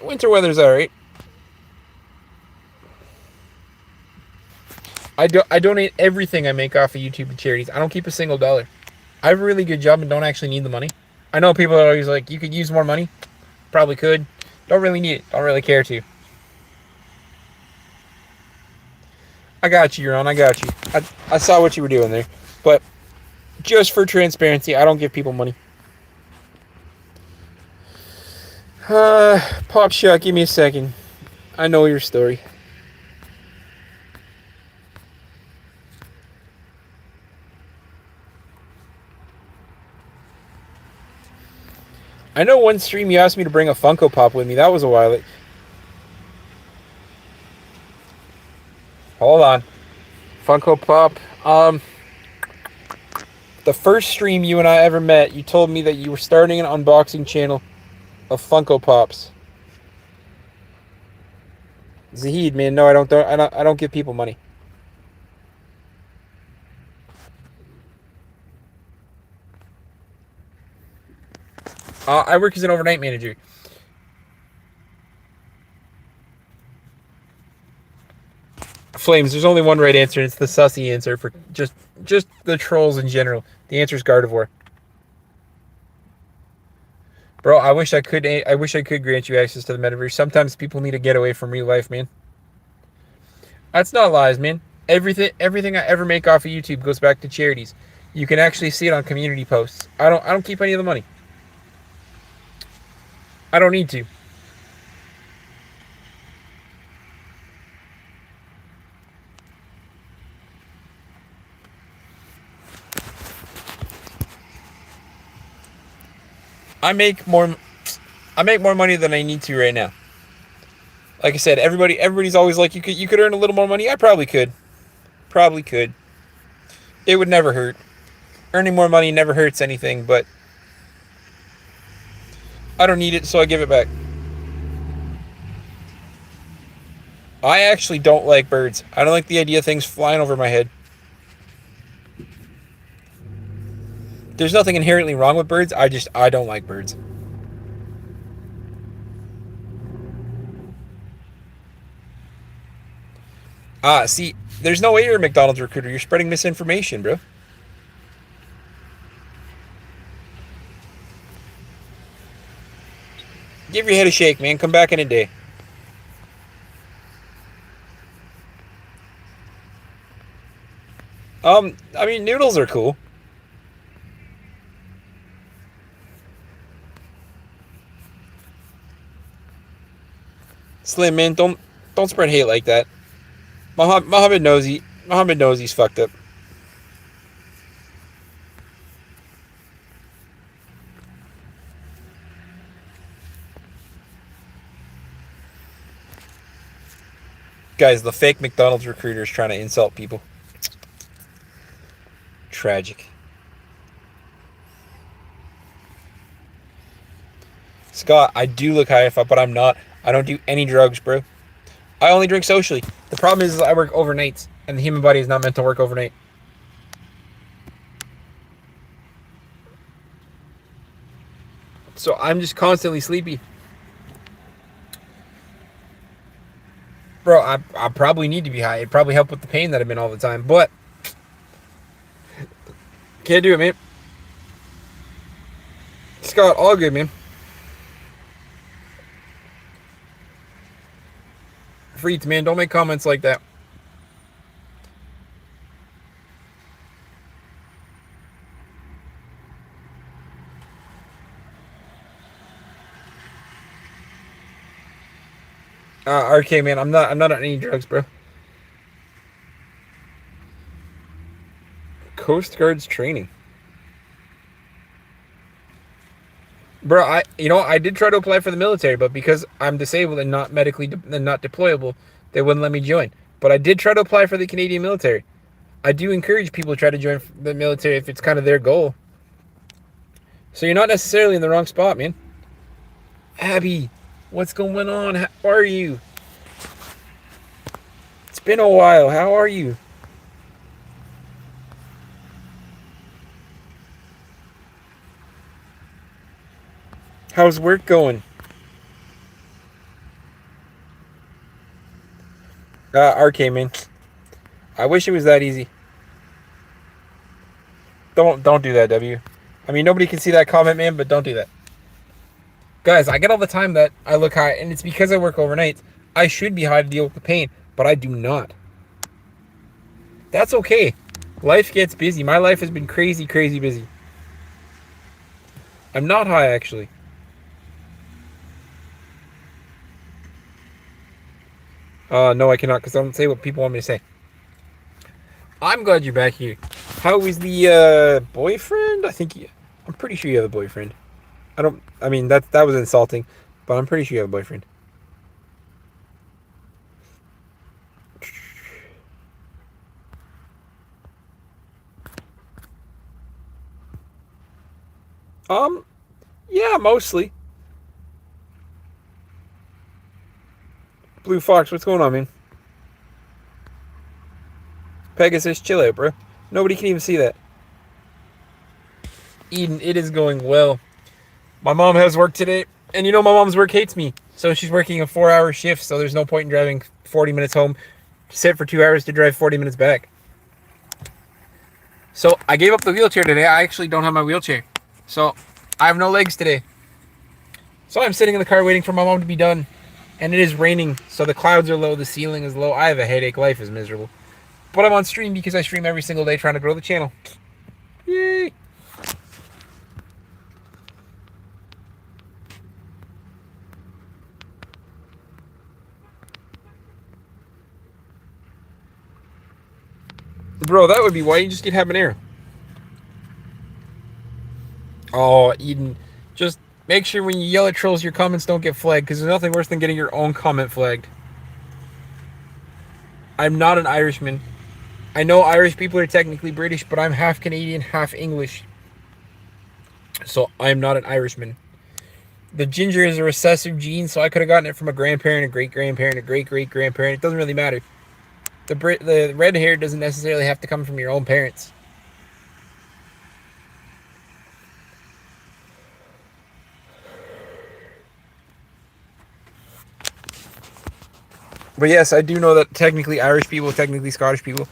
Winter weather's alright. I donate everything I make off of YouTube to charities. I don't keep a single dollar. I have a really good job and don't actually need the money. I know people are always like, you could use more money. Probably could. Don't really need it. Don't really care to. I got you, Ron. I got you. I saw what you were doing there. But just for transparency, I don't give people money. Pop Shot, give me a second. I know your story. I know one stream you asked me to bring a Funko Pop with me. That was a while. Hold on. Funko Pop. The first stream you and I ever met, you told me that you were starting an unboxing channel of Funko Pops. Zahid, man, no, I don't give people money. I work as an overnight manager. Flames, there's only one right answer, and it's the sussy answer for just the trolls in general. The answer is Gardevoir. Bro, I wish I could grant you access to the metaverse. Sometimes people need to get away from real life, man. That's not lies, man. Everything I ever make off of YouTube goes back to charities. You can actually see it on community posts. I don't keep any of the money. I don't need to. I make more money than I need to right now. Like I said, everybody's always like, you could earn a little more money. I probably could. Probably could. It would never hurt. Earning more money never hurts anything, but I don't need it, so I give it back. I actually don't like birds. I don't like the idea of things flying over my head. There's nothing inherently wrong with birds. I don't like birds. See, there's no way you're a McDonald's recruiter. You're spreading misinformation, bro. Give your head a shake, man. Come back in a day. I mean, noodles are cool. Slim, man, don't spread hate like that. Muhammad knows he's fucked up. Guys, the fake McDonald's recruiter is trying to insult people. Tragic. Scott, I do look high up, but I'm not. I don't do any drugs, bro. I only drink socially. The problem is I work overnights, and the human body is not meant to work overnight. So I'm just constantly sleepy. Bro, I probably need to be high. It'd probably help with the pain that I'm in all the time, but can't do it, man. Scott, all good, man. Freets, man, don't make comments like that. RK, man, I'm not on any drugs, bro. Coast Guard's training. Bro, I did try to apply for the military, but because I'm disabled and not and not deployable, they wouldn't let me join. But I did try to apply for the Canadian military. I do encourage people to try to join the military if it's kind of their goal. So you're not necessarily in the wrong spot, man. Abby, what's going on? How are you? It's been a while. How are you? How's work going? RK, man. I wish it was that easy. Don't do that, W. I mean, nobody can see that comment, man, but don't do that. Guys, I get all the time that I look high, and it's because I work overnight. I should be high to deal with the pain, but I do not. That's okay. Life gets busy. My life has been crazy, crazy busy. I'm not high, actually. No, I cannot, because I don't say what people want me to say. I'm glad you're back here. How is the boyfriend? I'm pretty sure you have a boyfriend. I mean, that was insulting, but I'm pretty sure you have a boyfriend. Yeah, mostly. Blue Fox, what's going on, man? Pegasus, chill out, bro. Nobody can even see that. Eden, it is going well. My mom has work today, and my mom's work hates me. So she's working a 4-hour shift, so there's no point in driving 40 minutes home, sit for 2 hours to drive 40 minutes back. So I gave up the wheelchair today. I actually don't have my wheelchair. So I have no legs today. So I'm sitting in the car waiting for my mom to be done. And it is raining, so the clouds are low, the ceiling is low. I have a headache. Life is miserable. But I'm on stream because I stream every single day trying to grow the channel. Yay! Bro, that would be why you just get habanero. Oh, Eden, just make sure when you yell at trolls, your comments don't get flagged, because there's nothing worse than getting your own comment flagged. I'm not an Irishman. I know Irish people are technically British, but I'm half Canadian, half English. So I'm not an Irishman. The ginger is a recessive gene, so I could have gotten it from a grandparent, a great grandparent, a great great grandparent. It doesn't really matter. The red hair doesn't necessarily have to come from your own parents. But yes, I do know that technically Irish people, technically Scottish people,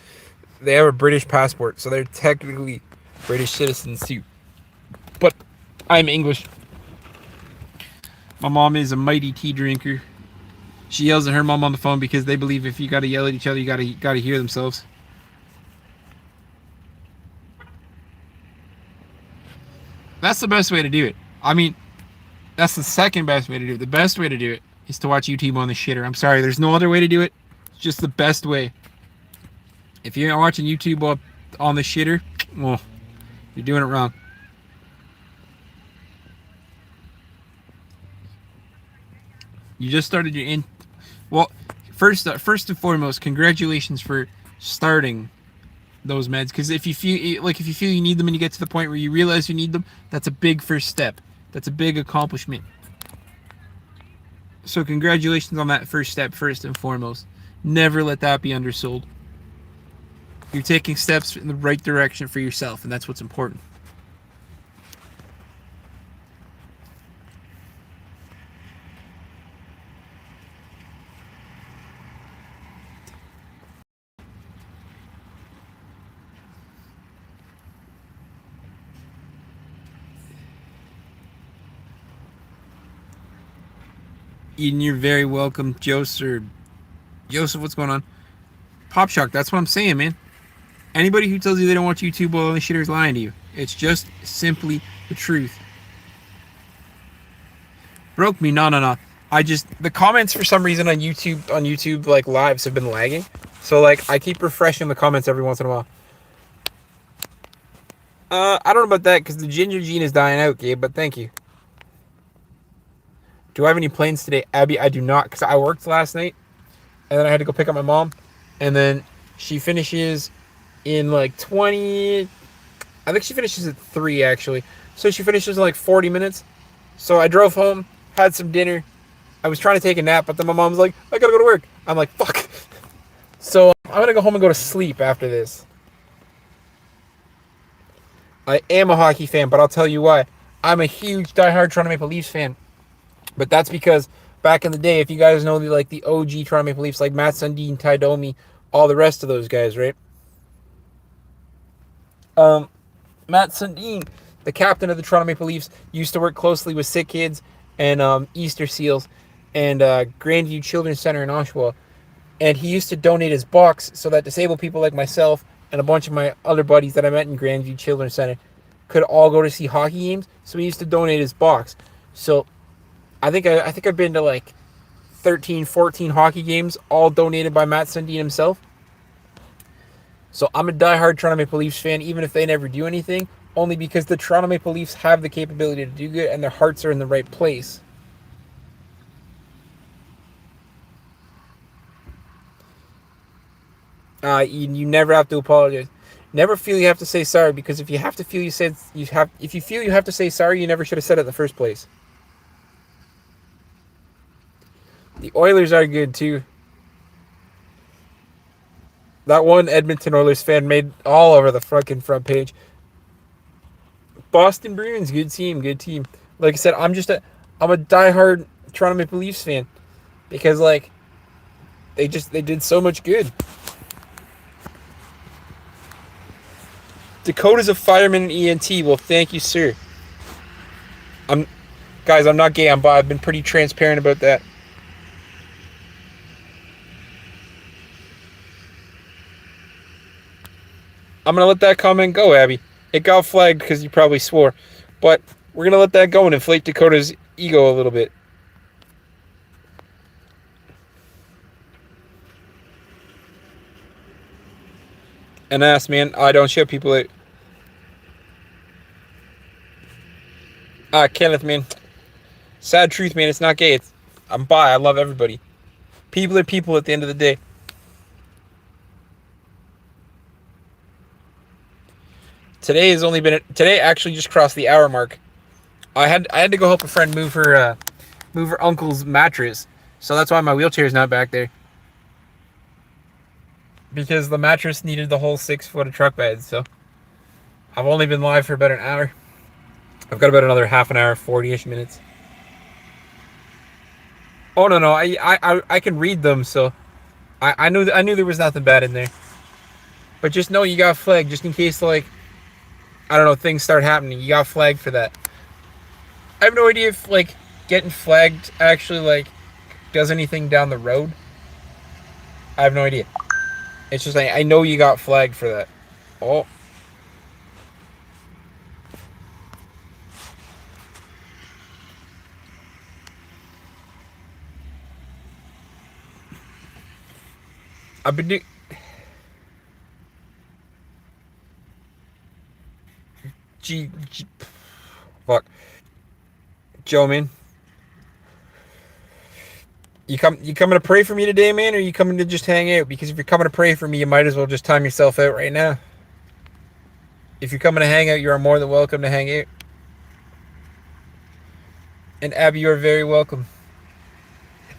they have a British passport, so they're technically British citizens too. But I'm English. My mom is a mighty tea drinker. She yells at her mom on the phone because they believe if you gotta yell at each other, you gotta hear themselves. That's the best way to do it. I mean, that's the second best way to do it. The best way to do it is to watch YouTube on the shitter. I'm sorry, there's no other way to do it. It's just the best way. If you're not watching YouTube on the shitter, well, you're doing it wrong. You just started your in. Well, first and foremost, congratulations for starting those meds. Because if you feel you need them and you get to the point where you realize you need them, that's a big first step. That's a big accomplishment. So congratulations on that first step, first and foremost. Never let that be undersold. You're taking steps in the right direction for yourself, and that's what's important. Eden, you're very welcome. Joseph, what's going on? Pop Shock, that's what I'm saying, man. Anybody who tells you they don't watch YouTube, well, the shitter is lying to you. It's just simply the truth. Broke me? No. The comments for some reason on YouTube like lives have been lagging. So like I keep refreshing the comments every once in a while. I don't know about that because the ginger gene is dying out, Gabe, but thank you. Do I have any plans today, Abby? I do not, because I worked last night and then I had to go pick up my mom, and then she finishes in like 20. I think she finishes at 3 actually. So she finishes in like 40 minutes. So I drove home, had some dinner. I was trying to take a nap, but then my mom's like, I gotta go to work. I'm like, fuck. So I'm gonna go home and go to sleep after this. I am a hockey fan, but I'll tell you why. I'm a huge diehard Toronto Maple Leafs fan. But that's because back in the day, if you guys know the OG Toronto Maple Leafs, like Matt Sundin, Ty Domi, all the rest of those guys, right? Matt Sundin, the captain of the Toronto Maple Leafs, used to work closely with Sick Kids and Easter Seals and Grandview Children's Center in Oshawa. And he used to donate his box so that disabled people like myself and a bunch of my other buddies that I met in Grandview Children's Center could all go to see hockey games. So he used to donate his box. So I think I've been to like 13, 14 hockey games, all donated by Matt Sundin himself. So I'm a diehard Toronto Maple Leafs fan, even if they never do anything, only because the Toronto Maple Leafs have the capability to do good and their hearts are in the right place. Eden, you never have to apologize. Never feel you have to say sorry, because if you have to feel if you feel you have to say sorry, you never should have said it in the first place. The Oilers are good too. That one Edmonton Oilers fan made all over the fucking front page. Boston Bruins, good team, good team. Like I said, I'm a diehard Toronto Maple Leafs fan because like they did so much good. Dakota's a fireman and ENT. Well, thank you, sir. I'm not gay. I'm bi. I've been pretty transparent about that. I'm gonna let that comment go, Abby. It got flagged because you probably swore, but we're gonna let that go and inflate Dakota's ego a little bit. An ass, man. I don't show people it. Kenneth, man. Sad truth, man. It's not gay. I'm bi. I love everybody. People are people at the end of the day. Today actually just crossed the hour mark. I had to go help a friend move her uncle's mattress. So that's why my wheelchair is not back there. Because the mattress needed the whole 6 foot of truck bed. So I've only been live for about an hour. I've got about another half an hour, 40-ish minutes. Oh no, I can read them, so I knew there was nothing bad in there. But just know you got flagged, just in case, like, I don't know, things start happening. You got flagged for that. I have no idea if, like, getting flagged actually, like, does anything down the road. I have no idea. It's just like, I know you got flagged for that. Oh. I've been doing... Fuck. Joe, man. You coming to pray for me today, man, or you coming to just hang out? Because if you're coming to pray for me, you might as well just time yourself out right now. If you're coming to hang out, you are more than welcome to hang out. And Abby, you are very welcome.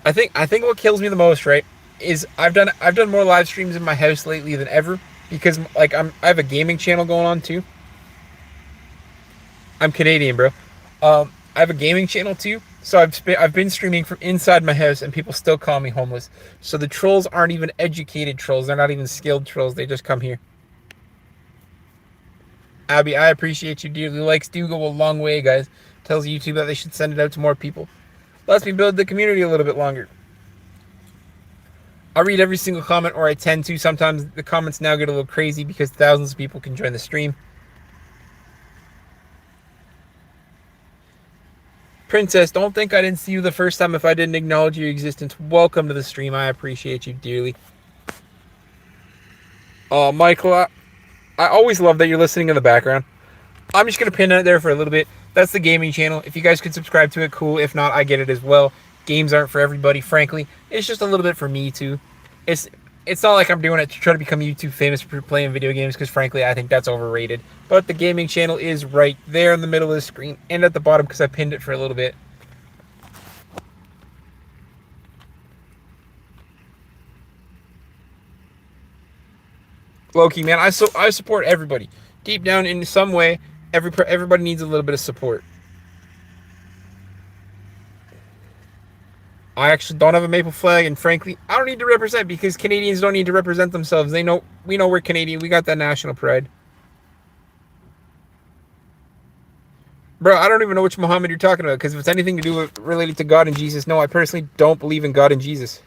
I think what kills me the most, right, is I've done more live streams in my house lately than ever because, like, I have a gaming channel going on too. I'm Canadian, bro. I have a gaming channel too, so I've been streaming from inside my house, and people still call me homeless. So the trolls aren't even educated trolls; they're not even skilled trolls. They just come here. Abby, I appreciate you dearly. Likes do go a long way, guys. Tells YouTube that they should send it out to more people. Lets me build the community a little bit longer. I read every single comment, or I tend to. Sometimes the comments now get a little crazy because thousands of people can join the stream. Princess, don't think I didn't see you the first time if I didn't acknowledge your existence. Welcome to the stream. I appreciate you dearly. Michael, I always love that you're listening in the background. I'm just going to pin it there for a little bit. That's the gaming channel. If you guys could subscribe to it, cool. If not, I get it as well. Games aren't for everybody, frankly. It's just a little bit for me, too. It's not like I'm doing it to try to become YouTube famous for playing video games, because frankly, I think that's overrated. But the gaming channel is right there in the middle of the screen and at the bottom because I pinned it for a little bit. Loki, man, I support everybody. Deep down, in some way, everybody needs a little bit of support. I actually don't have a maple flag, and frankly, I don't need to represent because Canadians don't need to represent themselves. We know we're Canadian. We got that national pride. Bro, I don't even know which Muhammad you're talking about, because if it's anything to do with related to God and Jesus, no, I personally don't believe in God and Jesus.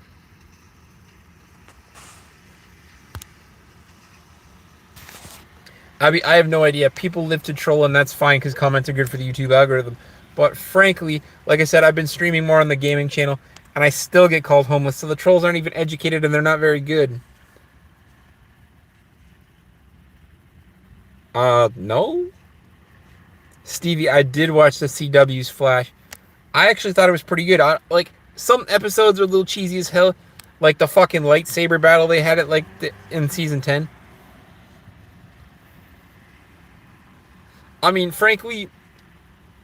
I have no idea. People live to troll, and that's fine because comments are good for the YouTube algorithm. But frankly, like I said, I've been streaming more on the gaming channel, and I still get called homeless. So the trolls aren't even educated, and they're not very good. No? Stevie, I did watch the CW's Flash. I actually thought it was pretty good. Like, some episodes are a little cheesy as hell. Like the fucking lightsaber battle they had in season 10. I mean, frankly,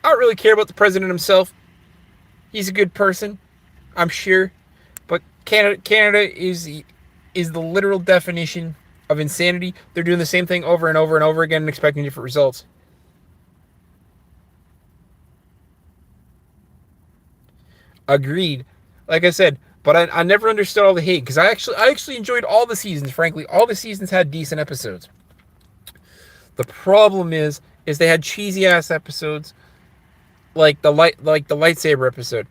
I don't really care about the president himself. He's a good person, I'm sure. But Canada is the literal definition of insanity. They're doing the same thing over and over and over again and expecting different results. Agreed. Like I said, but I never understood all the hate because I actually enjoyed all the seasons. Frankly, all the seasons had decent episodes. The problem is they had cheesy ass episodes, like the lightsaber episode.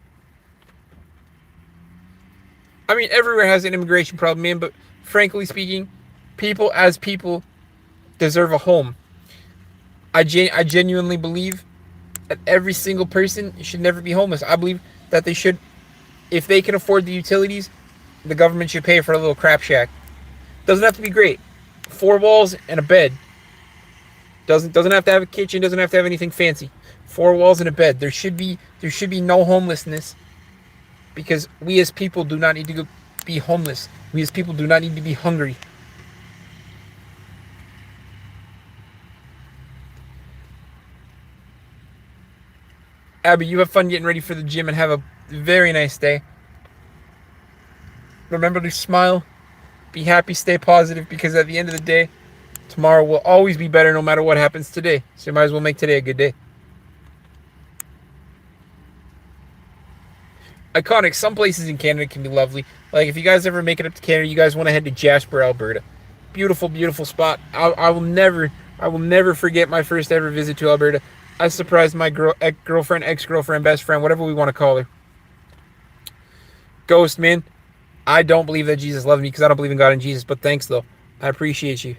I mean, everywhere has an immigration problem, man. But frankly speaking, people as people deserve a home. I genuinely believe that every single person should never be homeless. I believe that they should, if they can afford the utilities, the government should pay for a little crap shack. Doesn't have to be great. 4 walls and a bed. Doesn't have to have a kitchen. Doesn't have to have anything fancy. 4 walls and a bed. There should be no homelessness, because we as people do not need to be homeless. We as people do not need to be hungry. Abby, you have fun getting ready for the gym and have a very nice day. Remember to smile, be happy, stay positive, because at the end of the day, tomorrow will always be better no matter what happens today. So you might as well make today a good day. Iconic. Some places in Canada can be lovely. Like if you guys ever make it up to Canada, you guys want to head to Jasper, Alberta. Beautiful, beautiful spot. I will never forget my first ever visit to Alberta. I surprised my girlfriend, ex-girlfriend, best friend, whatever we want to call her. Ghost, man. I don't believe that Jesus loved me because I don't believe in God and Jesus. But thanks, though. I appreciate you.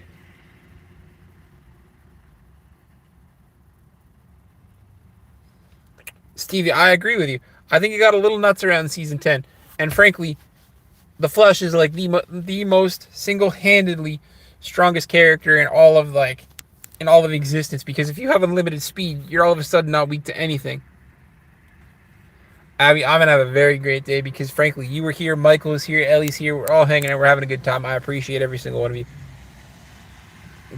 Stevie, I agree with you. I think it got a little nuts around season 10. And frankly, the Flush is like the most single-handedly strongest character in all of existence, because if you have unlimited speed, you're all of a sudden not weak to anything. Abby, I'm gonna have a very great day because frankly, you were here, Michael is here, Ellie's here, we're all hanging out, we're having a good time. I appreciate every single one of you.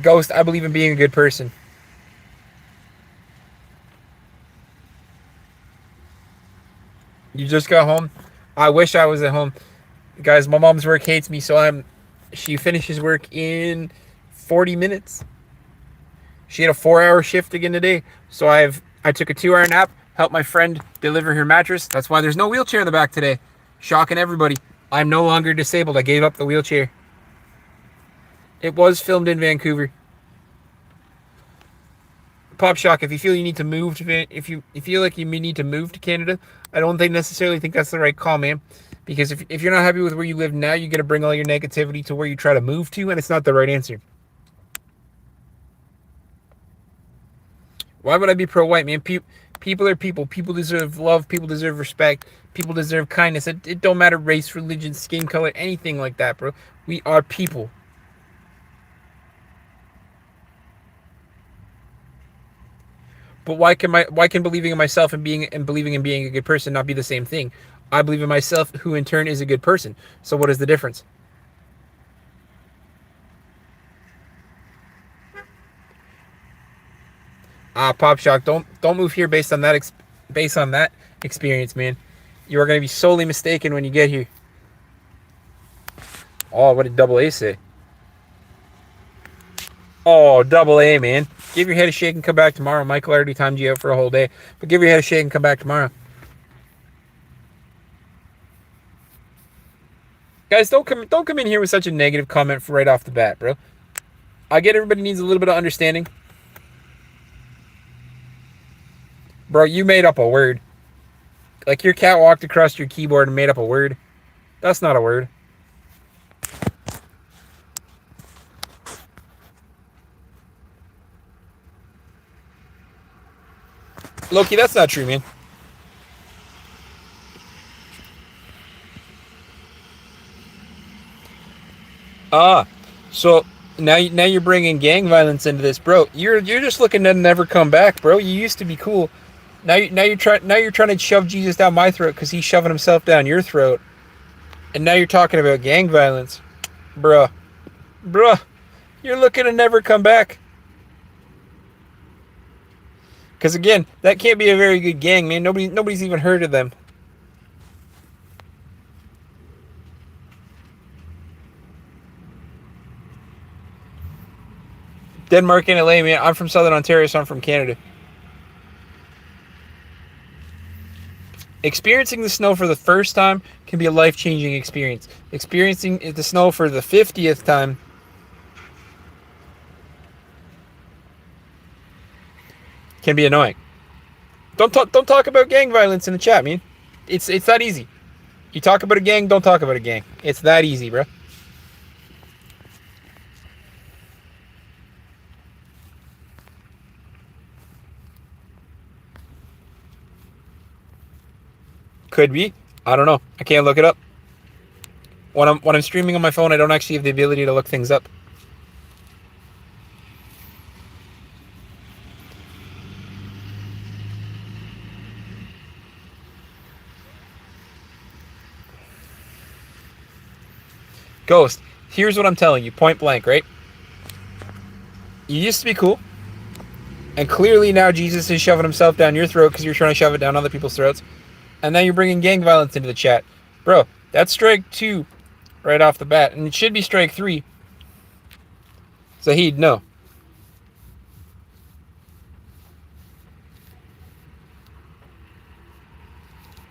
Ghost, I believe in being a good person. You just got home? I wish I was at home. Guys, my mom's work hates me, so she finishes work in 40 minutes. She had a 4-hour shift again today, so I took a 2-hour nap, helped my friend deliver her mattress. That's why there's no wheelchair in the back today. Shocking everybody. I'm no longer disabled. I gave up the wheelchair. It was filmed in Vancouver. Pop Shock, if you feel you need to move to if you feel like you need to move to Canada, I don't necessarily think that's the right call, man. Because if you're not happy with where you live now, you're gonna bring all your negativity to where you try to move to, and it's not the right answer. Why would I be pro-white, man? People are people. People deserve love. People deserve respect. People deserve kindness. It don't matter race, religion, skin color, anything like that, bro. We are people. But why can believing in myself and believing in being a good person not be the same thing? I believe in myself, who in turn is a good person. So what is the difference? Pop Shock, don't move here based on that experience, man. You are going to be sorely mistaken when you get here. Oh, what did Double A say? Oh, Double A, man. Give your head a shake and come back tomorrow. Michael already timed you out for a whole day, but give your head a shake and come back tomorrow. Guys, don't come in here with such a negative comment for right off the bat, bro. I get everybody needs a little bit of understanding. Bro, you made up a word. Like your cat walked across your keyboard and made up a word. That's not a word. Loki, that's not true, man. So now you're bringing gang violence into this, bro. You're just looking to never come back, bro. You used to be cool. Now you're trying to shove Jesus down my throat because he's shoving himself down your throat, and now you're talking about gang violence, bruh. You're looking to never come back. Because again, that can't be a very good gang, man. Nobody's even heard of them. Denmark and LA, man. I'm from Southern Ontario, so I'm from Canada. Experiencing the snow for the first time can be a life-changing experience. Experiencing the snow for the 50th time can be annoying. Don't talk about gang violence in the chat, man. It's that easy. You talk about a gang, don't talk about a gang. It's that easy, bro. Could be. I don't know. I can't look it up. When I'm streaming on my phone, I don't actually have the ability to look things up. Ghost, here's what I'm telling you, point blank, right? You used to be cool, and clearly now Jesus is shoving himself down your throat because you're trying to shove it down other people's throats. And now you're bringing gang violence into the chat. Bro, that's strike 2 right off the bat. And it should be strike 3. Zahid, no.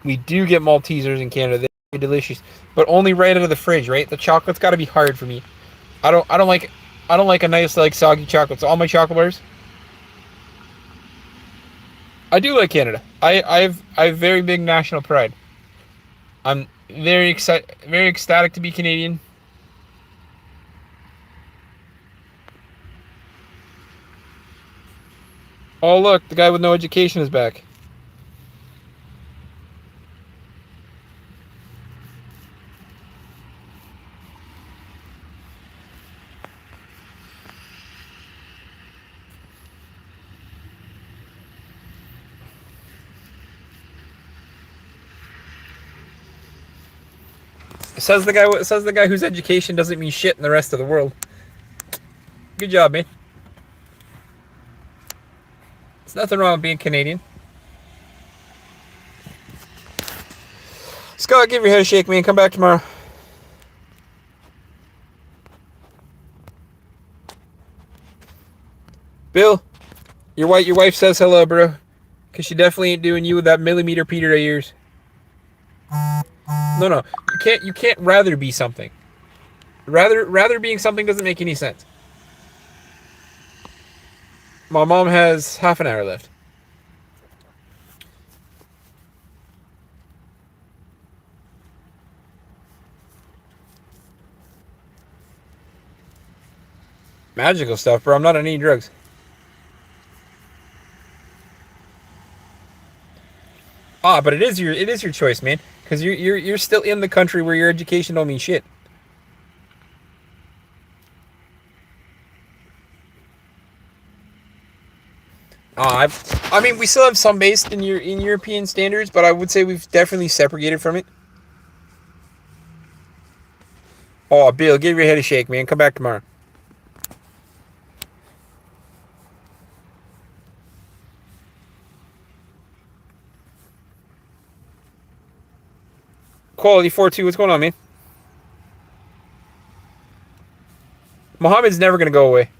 We do get Maltesers in Canada. They're delicious. But only right out of the fridge, right? The chocolate's gotta be hard for me. I don't like a nice like soggy chocolate. So all my chocolate bars. I do like Canada. I have very big national pride. I'm very ecstatic to be Canadian. Oh look, the guy with no education is back. Says the guy whose education doesn't mean shit in the rest of the world. Good job, man. There's nothing wrong with being Canadian. Scott, give your head a shake, man. Come back tomorrow. Bill, your wife says hello, bro. Cause she definitely ain't doing you with that millimeter Peter ears. No. You can't rather be something. Rather being something doesn't make any sense. My mom has half an hour left. Magical stuff, bro. I'm not on any drugs. But it is your choice, man. Because you're still in the country where your education don't mean shit. I mean, we still have some based in European standards, but I would say we've definitely separated from it. Oh, Bill, give your head a shake, man. Come back tomorrow. Quality 4-2, what's going on, man? Mohammed's never going to go away.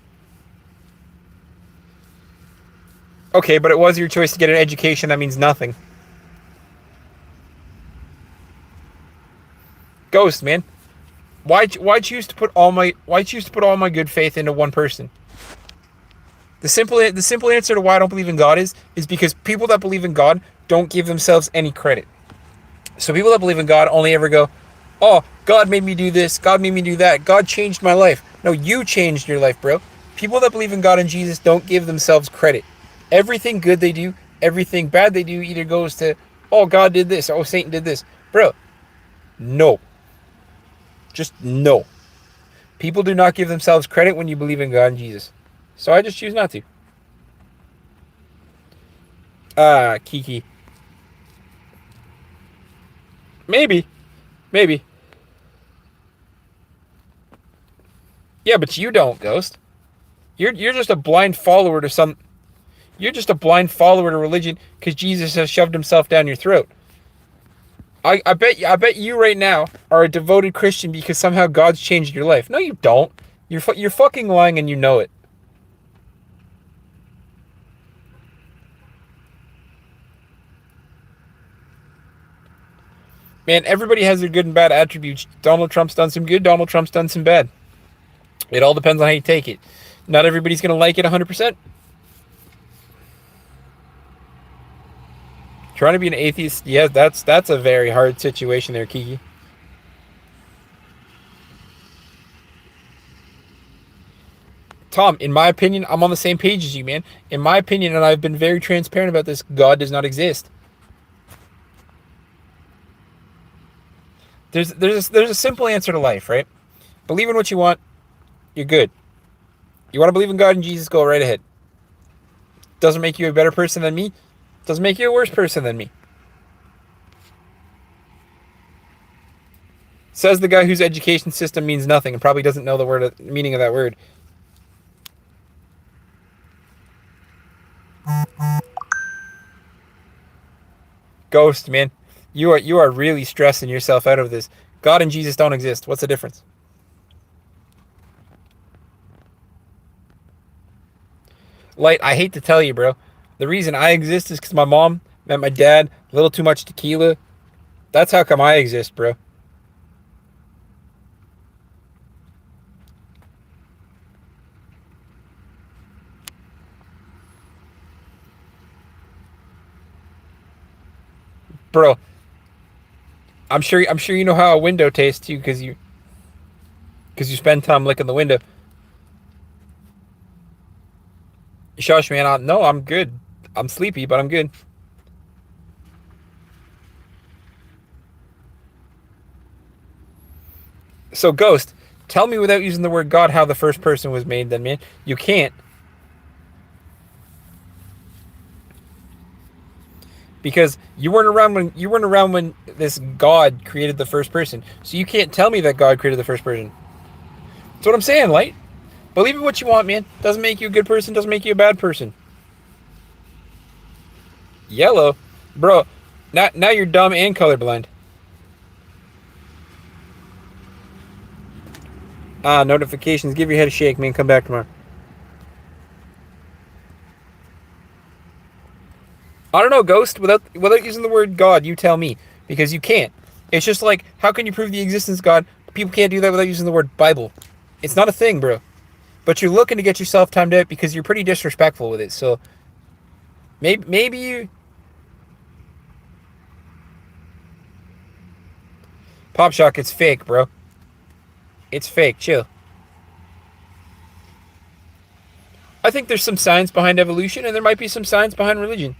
Okay, but it was your choice to get an education. That means nothing. Ghost, man. Why choose to put all my good faith into one person? The simple answer to why I don't believe in God is because people that believe in God don't give themselves any credit. So people that believe in God only ever go, "Oh, God made me do this. God made me do that. God changed my life." No, you changed your life, bro. People that believe in God and Jesus don't give themselves credit. Everything good they do, everything bad they do either goes to, "Oh, God did this. Oh, Satan did this." Bro, no. Just no. People do not give themselves credit when you believe in God and Jesus. So I just choose not to. Kiki. Maybe. Yeah, but you don't, Ghost. You're just a blind follower to some. You're just a blind follower to religion because Jesus has shoved himself down your throat. I bet you right now are a devoted Christian because somehow God's changed your life. No, you don't. You're fucking lying and you know it. Man, everybody has their good and bad attributes. Donald Trump's done some good. Donald Trump's done some bad. It all depends on how you take it. Not everybody's going to like it 100%. Trying to be an atheist, yeah, that's a very hard situation there, Kiki. Tom, in my opinion, I'm on the same page as you, man. In my opinion, and I've been very transparent about this, God does not exist. There's a simple answer to life, right? Believe in what you want, you're good. You want to believe in God and Jesus, go right ahead. Doesn't make you a better person than me. Doesn't make you a worse person than me. Says the guy whose education system means nothing and probably doesn't know the word meaning of that word. Ghost, man. You are really stressing yourself out of this. God and Jesus don't exist. What's the difference? Light, I hate to tell you, bro. The reason I exist is because my mom met my dad, a little too much tequila. That's how come I exist, bro. Bro, I'm sure you know how a window tastes too, because you spend time licking the window. Shush, man. No, I'm good. I'm sleepy, but I'm good. So, Ghost, tell me without using the word God how the first person was made. Then, man, you can't because you weren't around when this God created the first person. So you can't tell me that God created the first person. That's what I'm saying, Light. Believe in what you want, man. Doesn't make you a good person. Doesn't make you a bad person. Yellow, bro. Now you're dumb and colorblind. Notifications. Give your head a shake, man. Come back tomorrow. I don't know, Ghost. Without using the word God, you tell me because you can't. It's just like how can you prove the existence of God? People can't do that without using the word Bible. It's not a thing, bro. But you're looking to get yourself timed out because you're pretty disrespectful with it. So maybe you Pop Shock. It's fake, bro. It's fake. Chill. I think there's some science behind evolution, and there might be some science behind religion.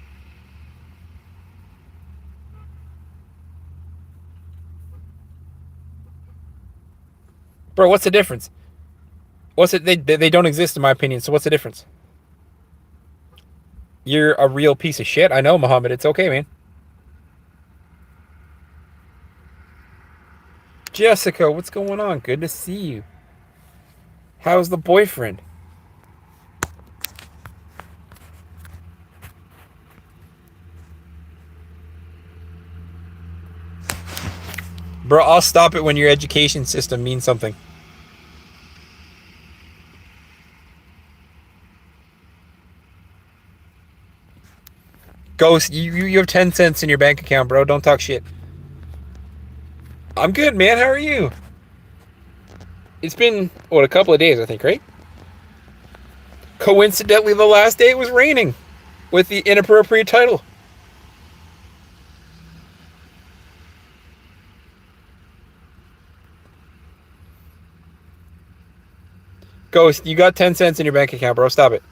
Bro, what's the difference? What's it? They don't exist in my opinion. So what's the difference? You're a real piece of shit. I know, Muhammad. It's okay, man. Jessica, what's going on? Good to see you. How's the boyfriend? Bro, I'll stop it when your education system means something. Ghost, you have 10 cents in your bank account, bro. Don't talk shit. I'm good, man. How are you? It's been, what, a couple of days, I think, right? Coincidentally, the last day it was raining with the inappropriate title. Ghost, you got 10 cents in your bank account, bro. Stop it.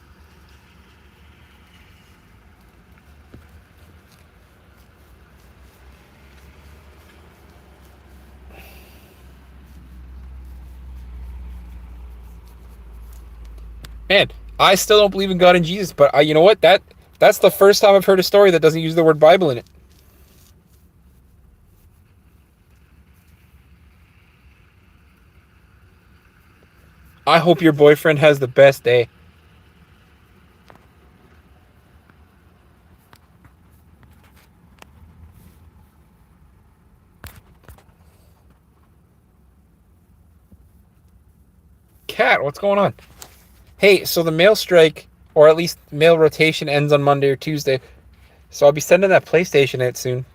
Man, I still don't believe in God and Jesus, but you know what? That's the first time I've heard a story that doesn't use the word Bible in it. I hope your boyfriend has the best day. Cat, what's going on? Hey, so the mail strike, or at least mail rotation, ends on Monday or Tuesday. So I'll be sending that PlayStation out soon.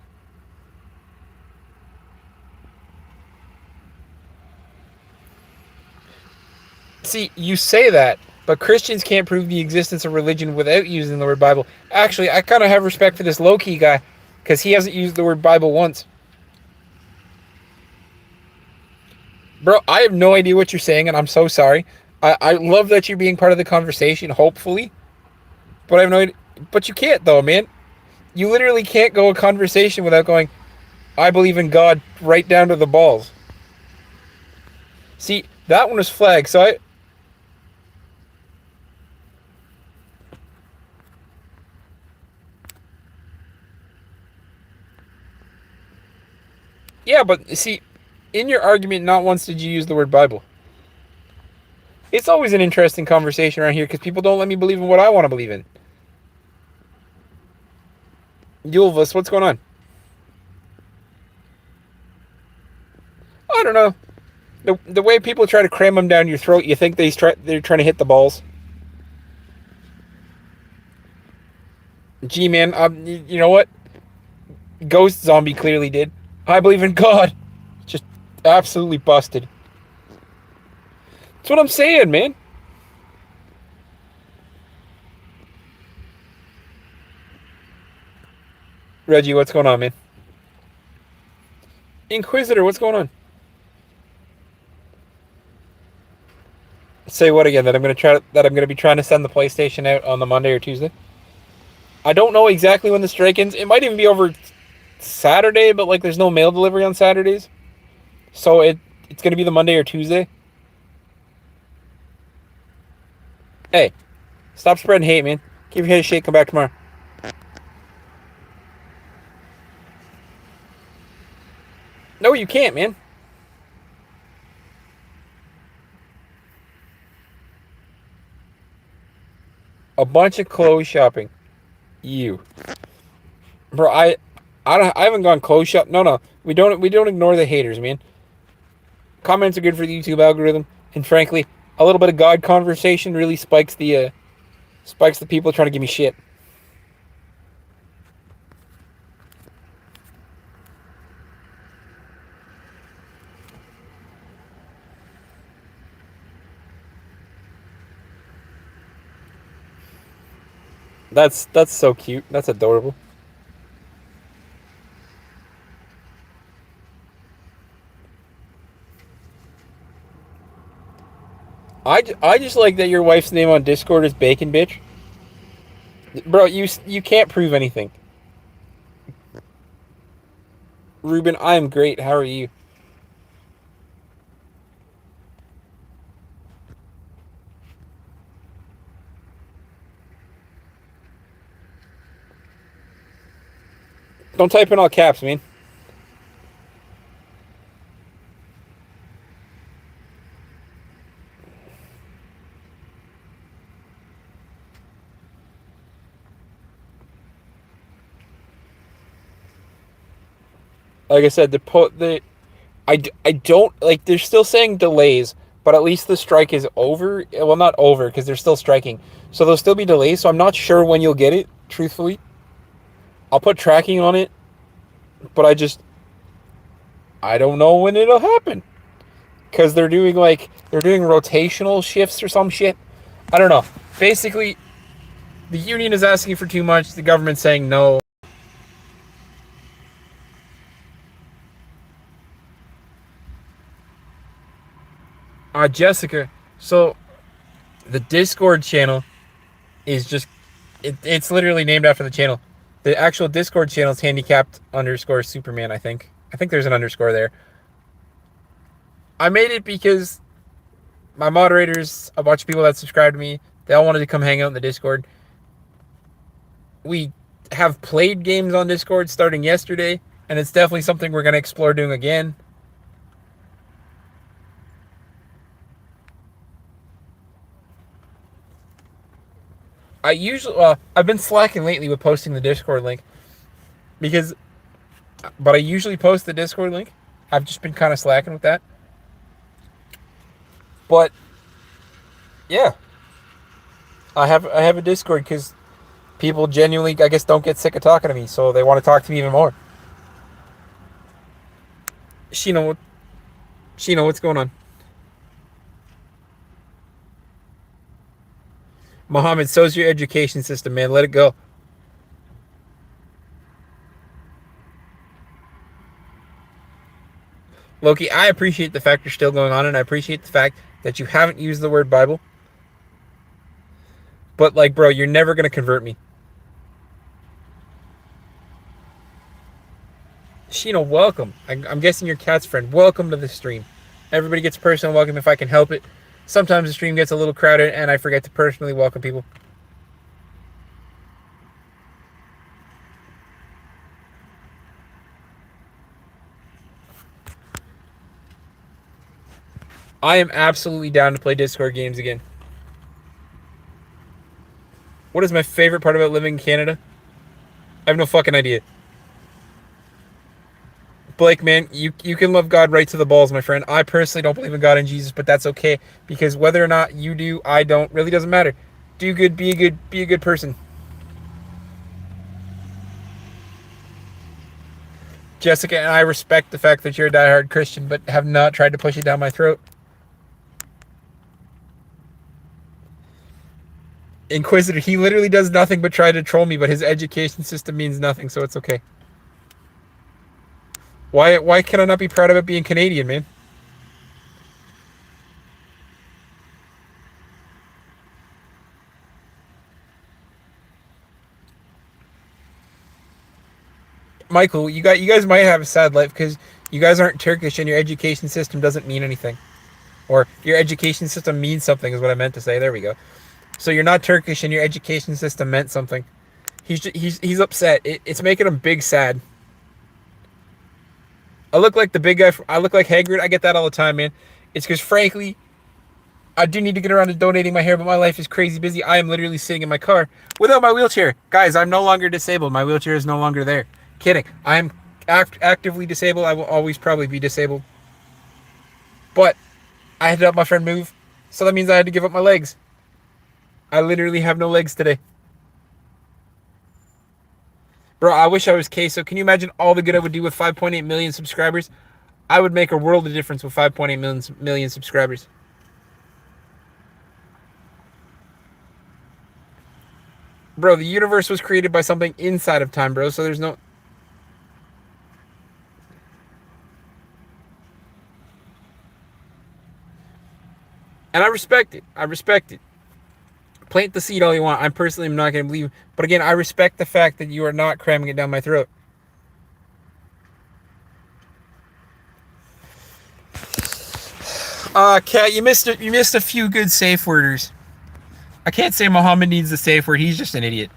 See, you say that, but Christians can't prove the existence of religion without using the word Bible. Actually, I kind of have respect for this low-key guy, because he hasn't used the word Bible once. Bro, I have no idea what you're saying, and I'm so sorry. I love that you're being part of the conversation, hopefully, but I have no idea. But you can't, though, man. You literally can't go a conversation without going, I believe in God right down to the balls. See, that one was flagged, so I. Yeah, but see, In your argument, not once did you use the word Bible. It's always an interesting conversation around here because people don't let me believe in what I want to believe in. Yulvus, what's going on? I don't know. The way people try to cram them down your throat, you think they're trying to hit the balls. Gee, man, you know what? Ghost Zombie clearly did. I believe in God. Just absolutely busted. That's what I'm saying, man. Reggie, what's going on, man? Inquisitor, what's going on? Say what again? That I'm gonna be trying to send the PlayStation out on the Monday or Tuesday. I don't know exactly when the strike ends. It might even be over Saturday, but like there's no mail delivery on Saturdays, so it's gonna be the Monday or Tuesday. Hey, stop spreading hate, man. Give your head a shake. Come back tomorrow. No, you can't, man. A bunch of clothes shopping. You, bro. I haven't gone clothes shop. No. We don't ignore the haters, man. Comments are good for the YouTube algorithm, and frankly, a little bit of God conversation really spikes the people trying to give me shit. That's so cute. That's adorable. I just like that your wife's name on Discord is Bacon Bitch. Bro, you can't prove anything. Ruben, I am great. How are you? Don't type in all caps, man. Like I said, I don't like. They're still saying delays, but at least the strike is over. Well, not over because they're still striking, so there'll still be delays. So I'm not sure when you'll get it. Truthfully, I'll put tracking on it, but I don't know when it'll happen because they're doing rotational shifts or some shit. I don't know. Basically, the union is asking for too much. The government's saying no. Jessica. So the Discord channel is just it's literally named after the channel. The actual Discord channel is handicapped underscore Superman. I think there's an underscore there. I made it because my moderators, a bunch of people that subscribe to me, they all wanted to come hang out in the Discord. We have played games on Discord starting yesterday, and it's definitely something we're gonna explore doing again. I've been slacking lately with posting the Discord link because, but I usually post the Discord link. I've just been kind of slacking with that. But yeah, I have a Discord because people genuinely, I guess, don't get sick of talking to me, so they want to talk to me even more. Sheena, Sheena, what's going on? Mohammed, so's your education system, man. Let it go. Loki, I appreciate the fact you're still going on, and I appreciate the fact that you haven't used the word Bible. But like, bro, you're never gonna convert me. Sheena, welcome. I'm guessing your cat's friend. Welcome to the stream. Everybody gets a personal welcome if I can help it. Sometimes the stream gets a little crowded, and I forget to personally welcome people. I am absolutely down to play Discord games again. What is my favorite part about living in Canada? I have no fucking idea. Blake, man, you can love God right to the balls, my friend. I personally don't believe in God and Jesus, but that's okay because whether or not you do, I don't, really doesn't matter. Do good, be a good person. Jessica and I respect the fact that you're a diehard Christian, but have not tried to push it down my throat. Inquisitor, he literally does nothing but try to troll me, but his education system means nothing, so it's okay. Why can I not be proud of it being Canadian, man? Michael, you guys might have a sad life because you guys aren't Turkish and your education system doesn't mean anything. Or your education system means something is what I meant to say. There we go. So you're not Turkish and your education system meant something. He's upset. It's making him big sad. I look like the big guy. I look like Hagrid. I get that all the time, man. It's because frankly, I do need to get around to donating my hair, but my life is crazy busy. I am literally sitting in my car without my wheelchair. Guys, I'm no longer disabled. My wheelchair is no longer there. Kidding. I'm actively disabled. I will always probably be disabled. But I had to help my friend move, so that means I had to give up my legs. I literally have no legs today. Bro, I wish I was Queso. Can you imagine all the good I would do with 5.8 million subscribers? I would make a world of difference with 5.8 million subscribers. Bro, the universe was created by something inside of time, bro, so there's no... And I respect it. I respect it. Plant the seed all you want. I personally am not going to believe. But again, I respect the fact that you are not cramming it down my throat. Kat, you missed it. You missed a few good safe worders. I can't say Muhammad needs a safe word. He's just an idiot.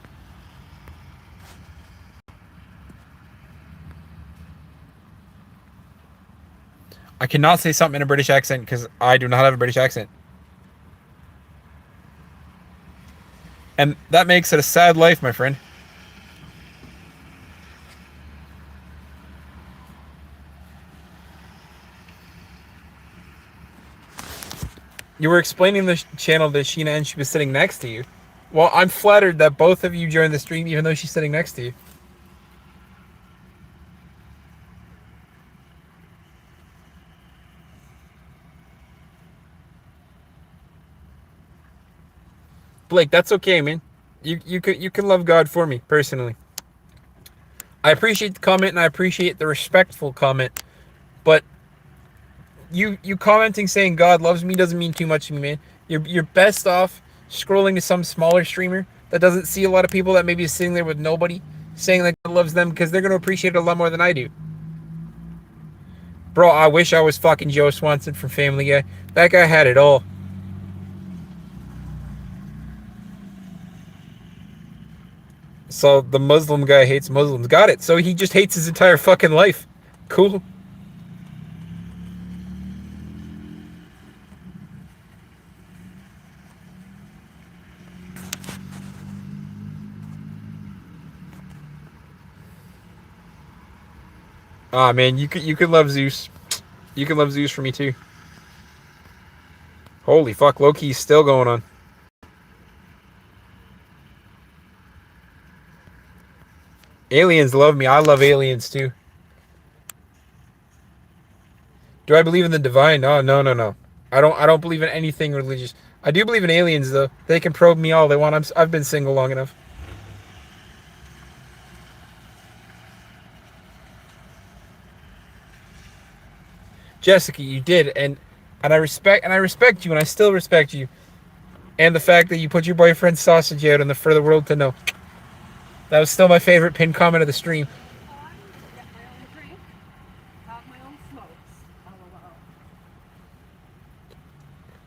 I cannot say something in a British accent because I do not have a British accent. And that makes it a sad life, my friend. You were explaining the channel to Sheena and she was sitting next to you. Well, I'm flattered that both of you joined the stream even though she's sitting next to you. Blake, that's okay, man. You can love God for me, personally. I appreciate the comment and I appreciate the respectful comment, but you commenting saying God loves me doesn't mean too much to me, man. You're best off scrolling to some smaller streamer that doesn't see a lot of people that maybe is sitting there with nobody saying that God loves them because they're gonna appreciate it a lot more than I do. Bro, I wish I was fucking Joe Swanson from Family Guy. That guy had it all. So the Muslim guy hates Muslims. Got it. So he just hates his entire fucking life. Cool. Ah, man, you could love Zeus. You can love Zeus for me too. Holy fuck, Loki's still going on. Aliens love me. I love aliens too. Do I believe in the divine? No, no, no, no. I don't believe in anything religious. I do believe in aliens though. They can probe me all they want. I've been single long enough. Jessica, you did, and I respect you, and I still respect you, and the fact that you put your boyfriend's sausage out in the for the world to know. That was still my favorite pinned comment of the stream.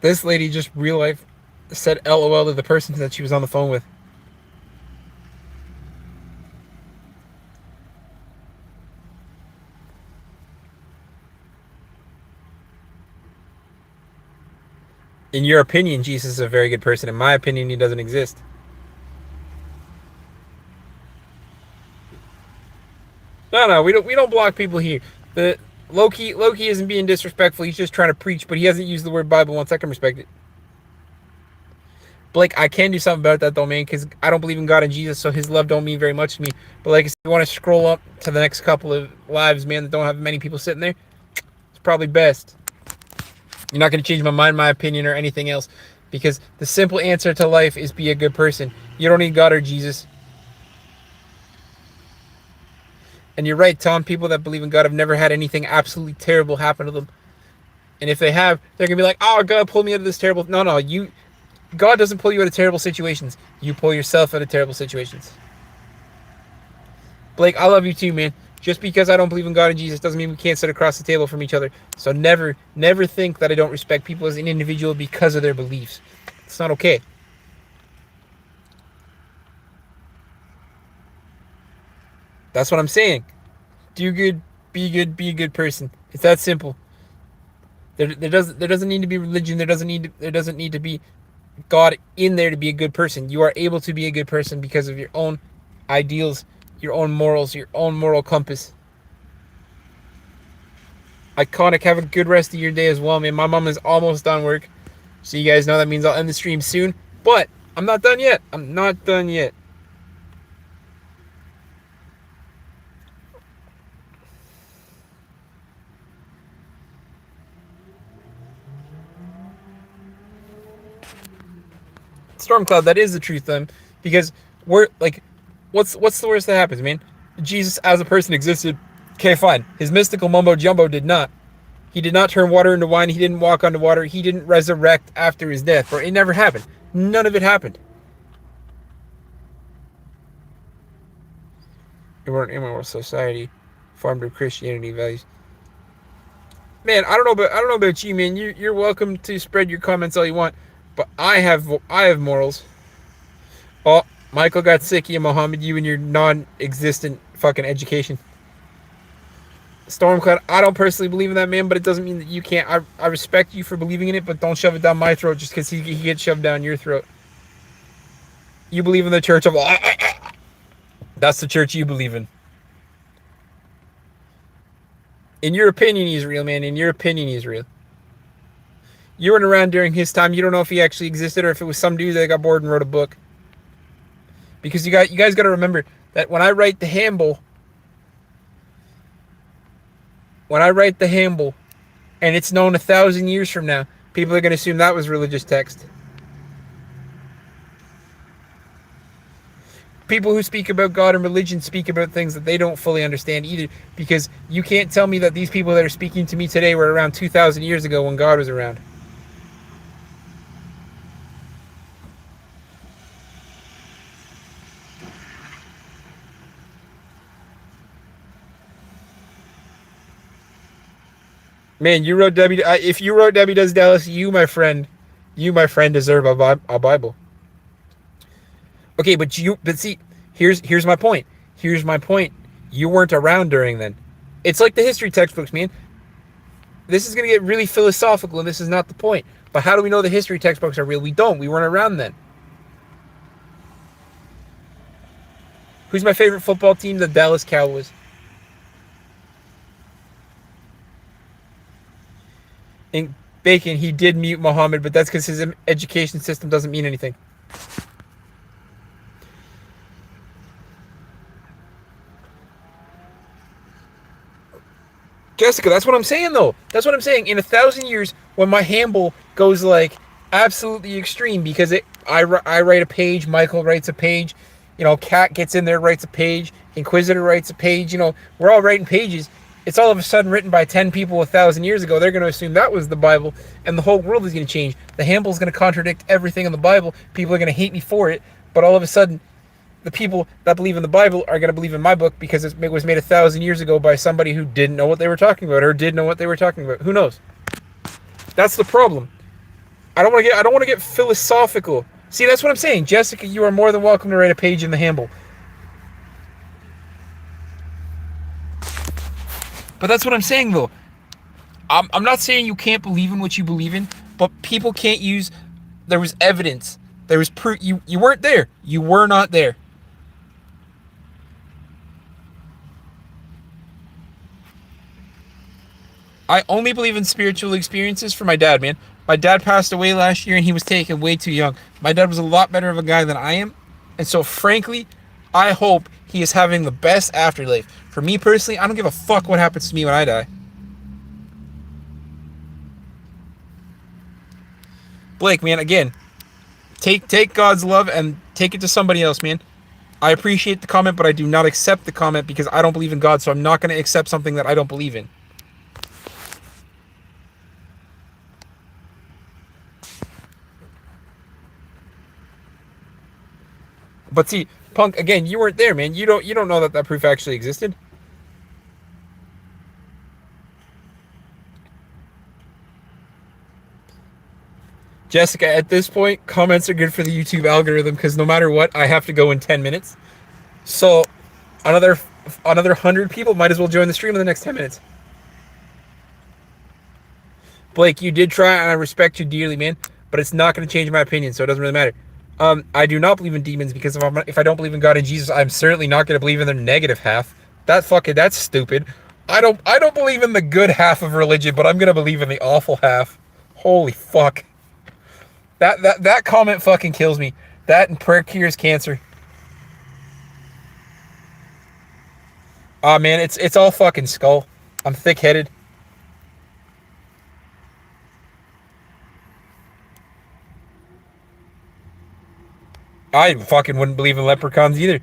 This lady just real life said LOL to the person that she was on the phone with. In your opinion, Jesus is a very good person. In my opinion, he doesn't exist. No, we don't block people here. The Loki isn't being disrespectful. He's just trying to preach, but he hasn't used the word Bible once. I can respect it. Blake, I can do something about that though, man, because I don't believe in God and Jesus, so his love don't mean very much to me. But like, if you want to scroll up to the next couple of lives, man, that don't have many people sitting there, it's probably best. You're not going to change my mind, my opinion, or anything else, because the simple answer to life is be a good person. You don't need God or Jesus. And you're right, Tom. People that believe in God have never had anything absolutely terrible happen to them. And if they have, they're gonna be like, "Oh, God pulled me out of this terrible." No, God doesn't pull you out of terrible situations. You pull yourself out of terrible situations. Blake, I love you too, man. Just because I don't believe in God and Jesus doesn't mean we can't sit across the table from each other. So never think that I don't respect people as an individual because of their beliefs. It's not okay. That's what I'm saying. Do good, be a good person. It's that simple. There doesn't need to be religion. There doesn't need to be God in there to be a good person. You are able to be a good person because of your own ideals, your own morals, your own moral compass. Iconic. Have a good rest of your day as well, man. My mom is almost done work, so you guys know that means I'll end the stream soon. But I'm not done yet. I'm not done yet. Stormcloud, that is the truth then, because we're like, what's the worst that happens, man? Jesus as a person existed. Okay, fine. His mystical mumbo jumbo did not. He did not turn water into wine. He didn't walk on the water. He didn't resurrect after his death. Or it never happened. None of it happened. We weren't in our society formed of Christianity values. Man, I don't know about you, man. You're welcome to spread your comments all you want, but I have morals. Oh, Michael got sick of you, Muhammad. You and your non-existent fucking education. Stormcloud, I don't personally believe in that, man, but it doesn't mean that you can't. I respect you for believing in it, but don't shove it down my throat just because he gets shoved down your throat. You believe in the church of... That's the church you believe in. In your opinion, he's real, man. In your opinion, he's real. You weren't around during his time. You don't know if he actually existed or if it was some dude that got bored and wrote a book. Because you guys got to remember that when I write the handle, and it's known 1,000 years from now, people are going to assume that was religious text. People who speak about God and religion speak about things that they don't fully understand either, because you can't tell me that these people that are speaking to me today were around 2,000 years ago when God was around. Man, you wrote W. If you wrote W Does Dallas, you my friend, deserve a Bible. Okay, but see, here's my point. Here's my point. You weren't around during then. It's like the history textbooks, man. This is gonna get really philosophical, and this is not the point. But how do we know the history textbooks are real? We don't. We weren't around then. Who's my favorite football team? The Dallas Cowboys. And Bacon, he did mute Muhammad, but that's because his education system doesn't mean anything. Jessica, that's what I'm saying, though. That's what I'm saying. In 1,000 years, when my handle goes like absolutely extreme, because I write a page, Michael writes a page, Kat gets in there, writes a page, Inquisitor writes a page, we're all writing pages. It's all of a sudden written by 10 people 1,000 years ago. They're going to assume that was the Bible, and the whole world is going to change. The handle is going to contradict everything in the Bible. People are going to hate me for it, but all of a sudden, the people that believe in the Bible are going to believe in my book because it was made 1,000 years ago by somebody who didn't know what they were talking about or did know what they were talking about. Who knows? That's the problem. I don't want to get philosophical. See, that's what I'm saying. Jessica, you are more than welcome to write a page in the handle. But that's what I'm saying, though. I'm not saying you can't believe in what you believe in, but people can't use. There was evidence. There was proof. You weren't there. You were not there. I only believe in spiritual experiences for my dad, man. My dad passed away last year and he was taken way too young. My dad was a lot better of a guy than I am. And so, frankly, I hope he is having the best afterlife. For me personally, I don't give a fuck what happens to me when I die. Blake, man, again, take God's love and take it to somebody else, man. I appreciate the comment, but I do not accept the comment because I don't believe in God, so I'm not going to accept something that I don't believe in. But see, Punk, again, you weren't there, man. You don't know that proof actually existed. Jessica, at this point, comments are good for the YouTube algorithm because no matter what, I have to go in 10 minutes. So another 100 people might as well join the stream in the next 10 minutes. Blake, you did try, and I respect you dearly, man, but it's not going to change my opinion, so it doesn't really matter. I do not believe in demons because if I don't believe in God and Jesus, I'm certainly not going to believe in their negative half. That's stupid. I don't believe in the good half of religion, but I'm going to believe in the awful half. Holy fuck. That comment fucking kills me. That and prayer cures cancer. Ah, man, it's all fucking skull. I'm thick-headed. I fucking wouldn't believe in leprechauns either.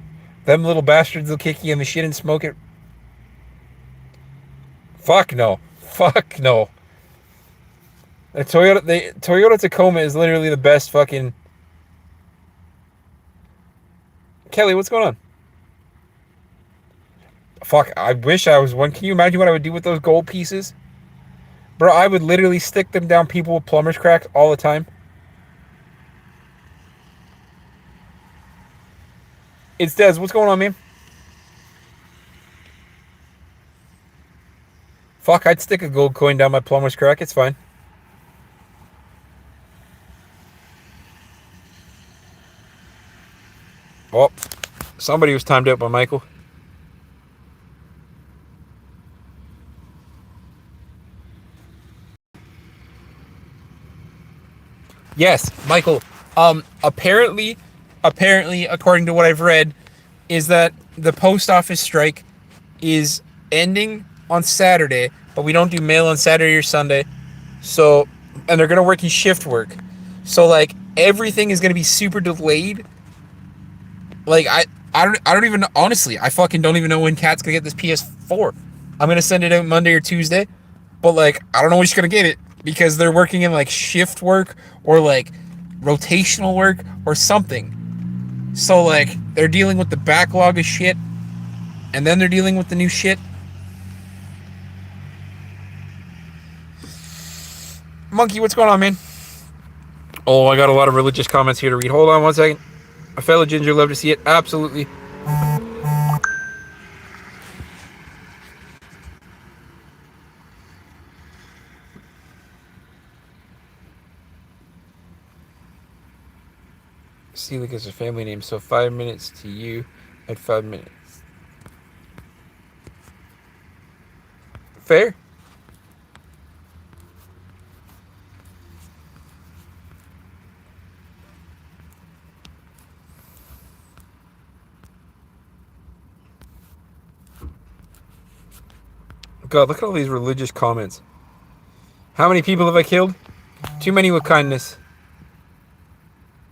Them little bastards will kick you in the shit and smoke it. Fuck no. Fuck no. The Toyota Tacoma is literally the best fucking... Kelly, what's going on? Fuck, I wish I was one. Can you imagine what I would do with those gold pieces? Bro, I would literally stick them down people with plumber's cracks all the time. It's Des. What's going on, man? Fuck, I'd stick a gold coin down my plumber's crack. It's fine. Oh, somebody was timed out by Michael. Yes, Michael. Apparently, according to what I've read, is that the post office strike is ending on Saturday, but we don't do mail on Saturday or Sunday. So, and they're gonna work in shift work. So like everything is gonna be super delayed. Like I don't even honestly, I fucking don't even know when Kat's gonna get this PS4. I'm gonna send it out Monday or Tuesday, but like I don't know when she's gonna get it because they're working in like shift work or like rotational work or something. So like they're dealing with the backlog of shit, and then they're dealing with the new shit. Monkey, what's going on, man? Oh, I got a lot of religious comments here to read. Hold on one second. A fellow ginger, love to see it. Absolutely. Seelig is a family name, so 5 minutes to you at 5 minutes. Fair? God, look at all these religious comments. How many people have I killed? Too many with kindness.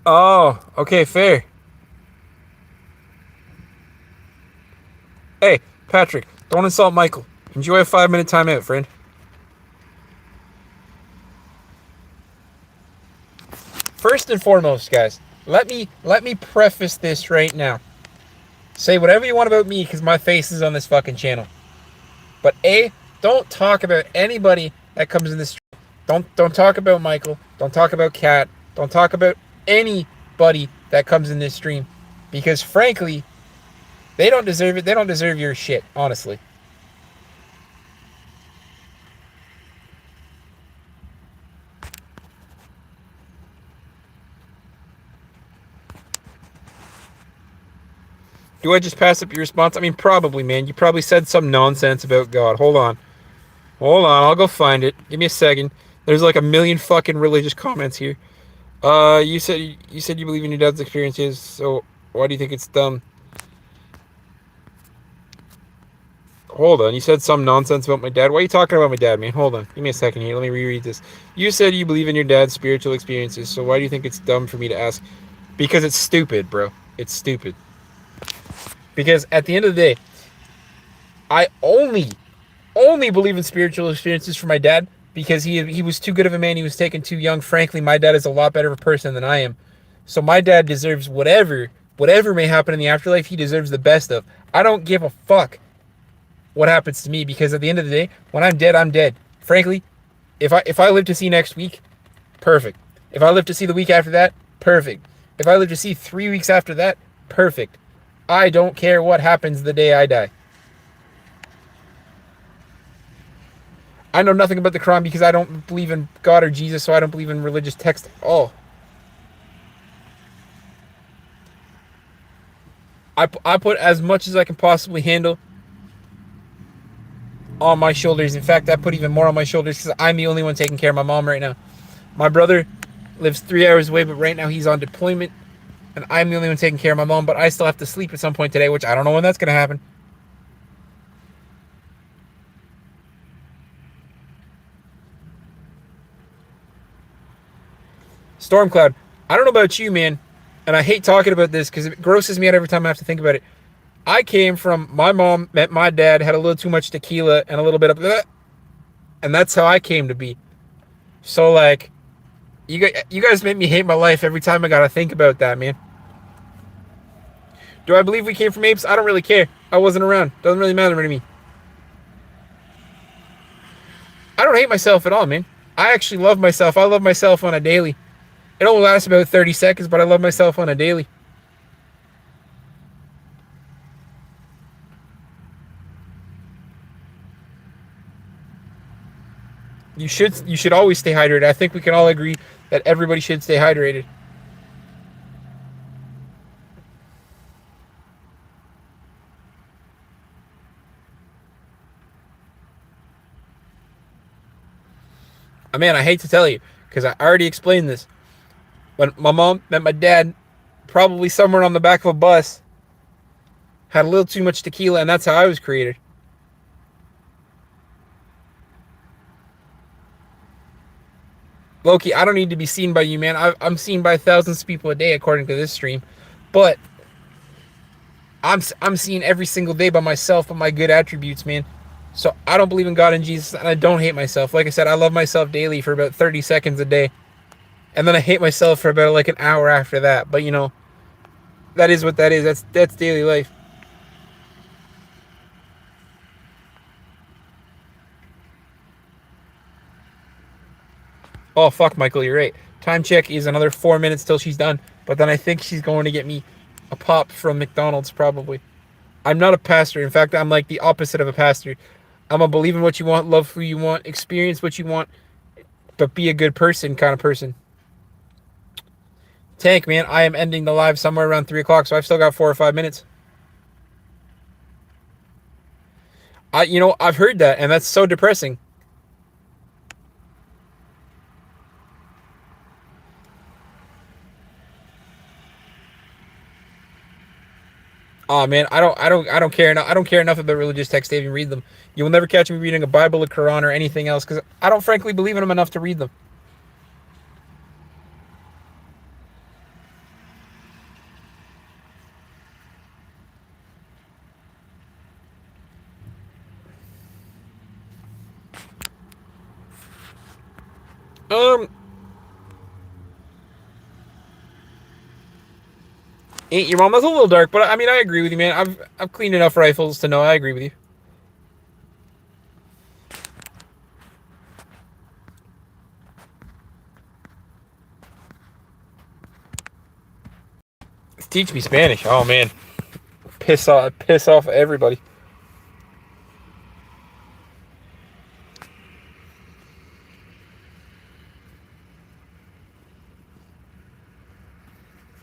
Oh, okay, fair. Hey, Patrick, don't insult Michael. Enjoy a 5-minute timeout, friend. First and foremost, guys, let me preface this right now. Say whatever you want about me, because my face is on this fucking channel. But A, don't talk about anybody that comes in this stream. Don't talk about Michael. Don't talk about Kat. Don't talk about anybody that comes in this stream. Because frankly, they don't deserve it. They don't deserve your shit, honestly. Do I just pass up your response? I mean, probably, man. You probably said some nonsense about God. Hold on. Hold on. I'll go find it. Give me a second. There's like a million fucking religious comments here. You said you believe in your dad's experiences, so why do you think it's dumb? Hold on. You said some nonsense about my dad. Why are you talking about my dad, man? Hold on. Give me a second here. Let me reread this. You said you believe in your dad's spiritual experiences, so why do you think it's dumb for me to ask? Because it's stupid, bro. It's stupid. Because at the end of the day, I only believe in spiritual experiences for my dad because he was too good of a man. He was taken too young. Frankly, my dad is a lot better of a person than I am. So my dad deserves whatever may happen in the afterlife. He deserves the best of. I don't give a fuck what happens to me because at the end of the day, when I'm dead, I'm dead. Frankly, if I live to see next week, perfect. If I live to see the week after that, perfect. If I live to see 3 weeks after that, perfect. I don't care what happens the day I die. I know nothing about the Quran because I don't believe in God or Jesus, so I don't believe in religious text at all. I put as much as I can possibly handle on my shoulders. In fact, I put even more on my shoulders because I'm the only one taking care of my mom right now. My brother lives 3 hours away, but right now he's on deployment, and I'm the only one taking care of my mom, but I still have to sleep at some point today, which I don't know when that's going to happen. Stormcloud, I don't know about you, man, and I hate talking about this because it grosses me out every time I have to think about it. I came from my mom, met my dad, had a little too much tequila and a little bit of that, and that's how I came to be. So, like, you guys make me hate my life every time I gotta think about that, man. Do I believe we came from apes? I don't really care. I wasn't around. Doesn't really matter to me. I don't hate myself at all, man. I actually love myself. I love myself on a daily. It only lasts about 30 seconds, but I love myself on a daily. You should always stay hydrated. I think we can all agree that everybody should stay hydrated. Man, I hate to tell you, because I already explained this. When my mom met my dad, probably somewhere on the back of a bus, had a little too much tequila, and that's how I was created. Loki, I don't need to be seen by you, man. I'm seen by thousands of people a day, according to this stream. But I'm seen every single day by myself, by my good attributes, man. So I don't believe in God and Jesus, and I don't hate myself. Like I said, I love myself daily for about 30 seconds a day. And then I hate myself for about like an hour after that. But that is what that is. That's daily life. Oh fuck, Michael, you're right. Time check is another 4 minutes till she's done. But then I think she's going to get me a pop from McDonald's probably. I'm not a pastor. In fact, I'm like the opposite of a pastor. I'm a believe in what you want, love who you want, experience what you want, but be a good person kind of person. Tank, man, I am ending the live somewhere around 3 o'clock, so I've still got 4 or 5 minutes. I've heard that, and that's so depressing. Oh man, I don't care enough. I don't care enough about religious texts to even read them. You will never catch me reading a Bible, a Quran, or anything else because I don't frankly believe in them enough to read them. Um, ain't your mom? That's a little dark, but I mean, I agree with you, man. I've cleaned enough rifles to know I agree with you. Teach me Spanish. Oh man, piss off everybody.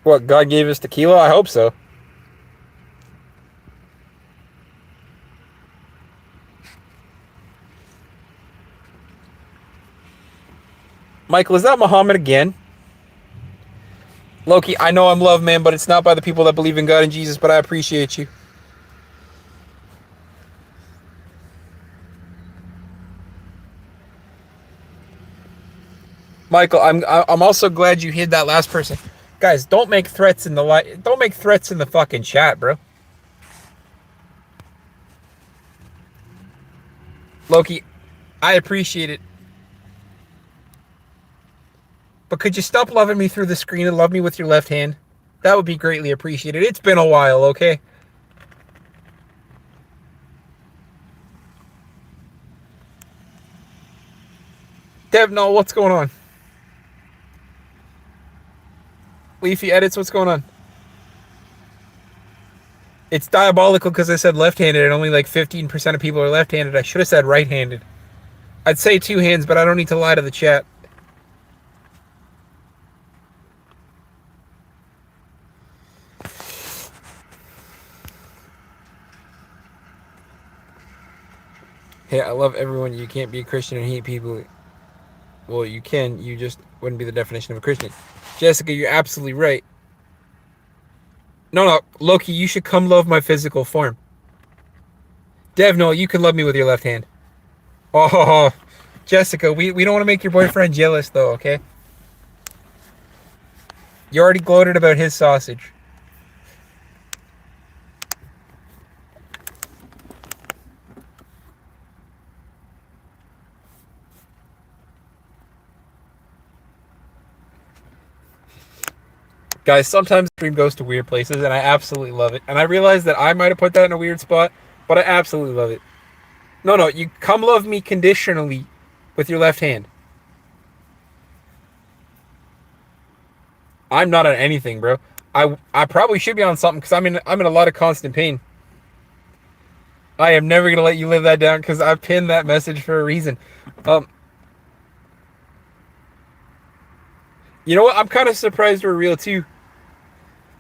What, God gave us tequila? I hope so. Michael, is that Muhammad again? Loki, I know I'm loved, man, but it's not by the people that believe in God and Jesus, but I appreciate you. Michael, I'm also glad you hid that last person. Guys, don't make threats in the don't make threats in the fucking chat, bro. Loki, I appreciate it. But could you stop loving me through the screen and love me with your left hand? That would be greatly appreciated. It's been a while, okay? Dev, no, what's going on? Leafy Edits, what's going on? It's diabolical because I said left-handed and only like 15% of people are left-handed. I should have said right-handed. I'd say two hands, but I don't need to lie to the chat. Hey, I love everyone. You can't be a Christian and hate people. Well, you can. You just wouldn't be the definition of a Christian. Jessica, you're absolutely right. No, Loki, you should come love my physical form. Dev, no, you can love me with your left hand. Oh, Jessica, we don't want to make your boyfriend jealous, though, okay? You already gloated about his sausage. Guys, sometimes the stream goes to weird places, and I absolutely love it. And I realize that I might have put that in a weird spot, but I absolutely love it. No, you come love me conditionally with your left hand. I'm not on anything, bro. I probably should be on something because I'm in a lot of constant pain. I am never gonna let you live that down because I pinned that message for a reason. You know what? I'm kind of surprised we're real too.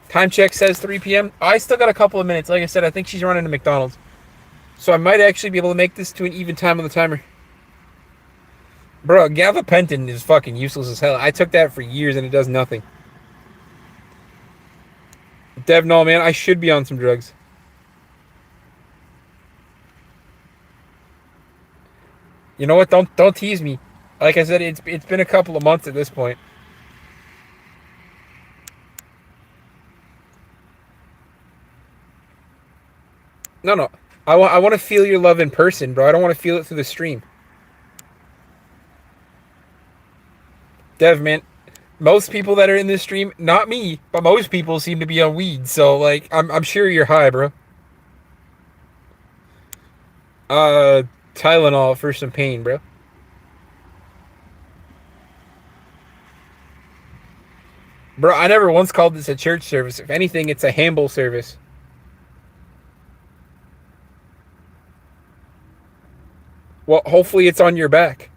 Time check says 3 p.m. I still got a couple of minutes. Like I said, I think she's running to McDonald's. So I might actually be able to make this to an even time on the timer. Bro, gabapentin is fucking useless as hell. I took that for years and it does nothing. Dev, no, man, I should be on some drugs. You know what? Don't tease me. Like I said, it's been a couple of months at this point. No. I want to feel your love in person, bro. I don't want to feel it through the stream. Dev, man, most people that are in this stream, not me, but most people seem to be on weed. So, like, I'm sure you're high, bro. Tylenol for some pain, bro. Bro, I never once called this a church service. If anything, it's a Hamble service. Well, hopefully it's on your back.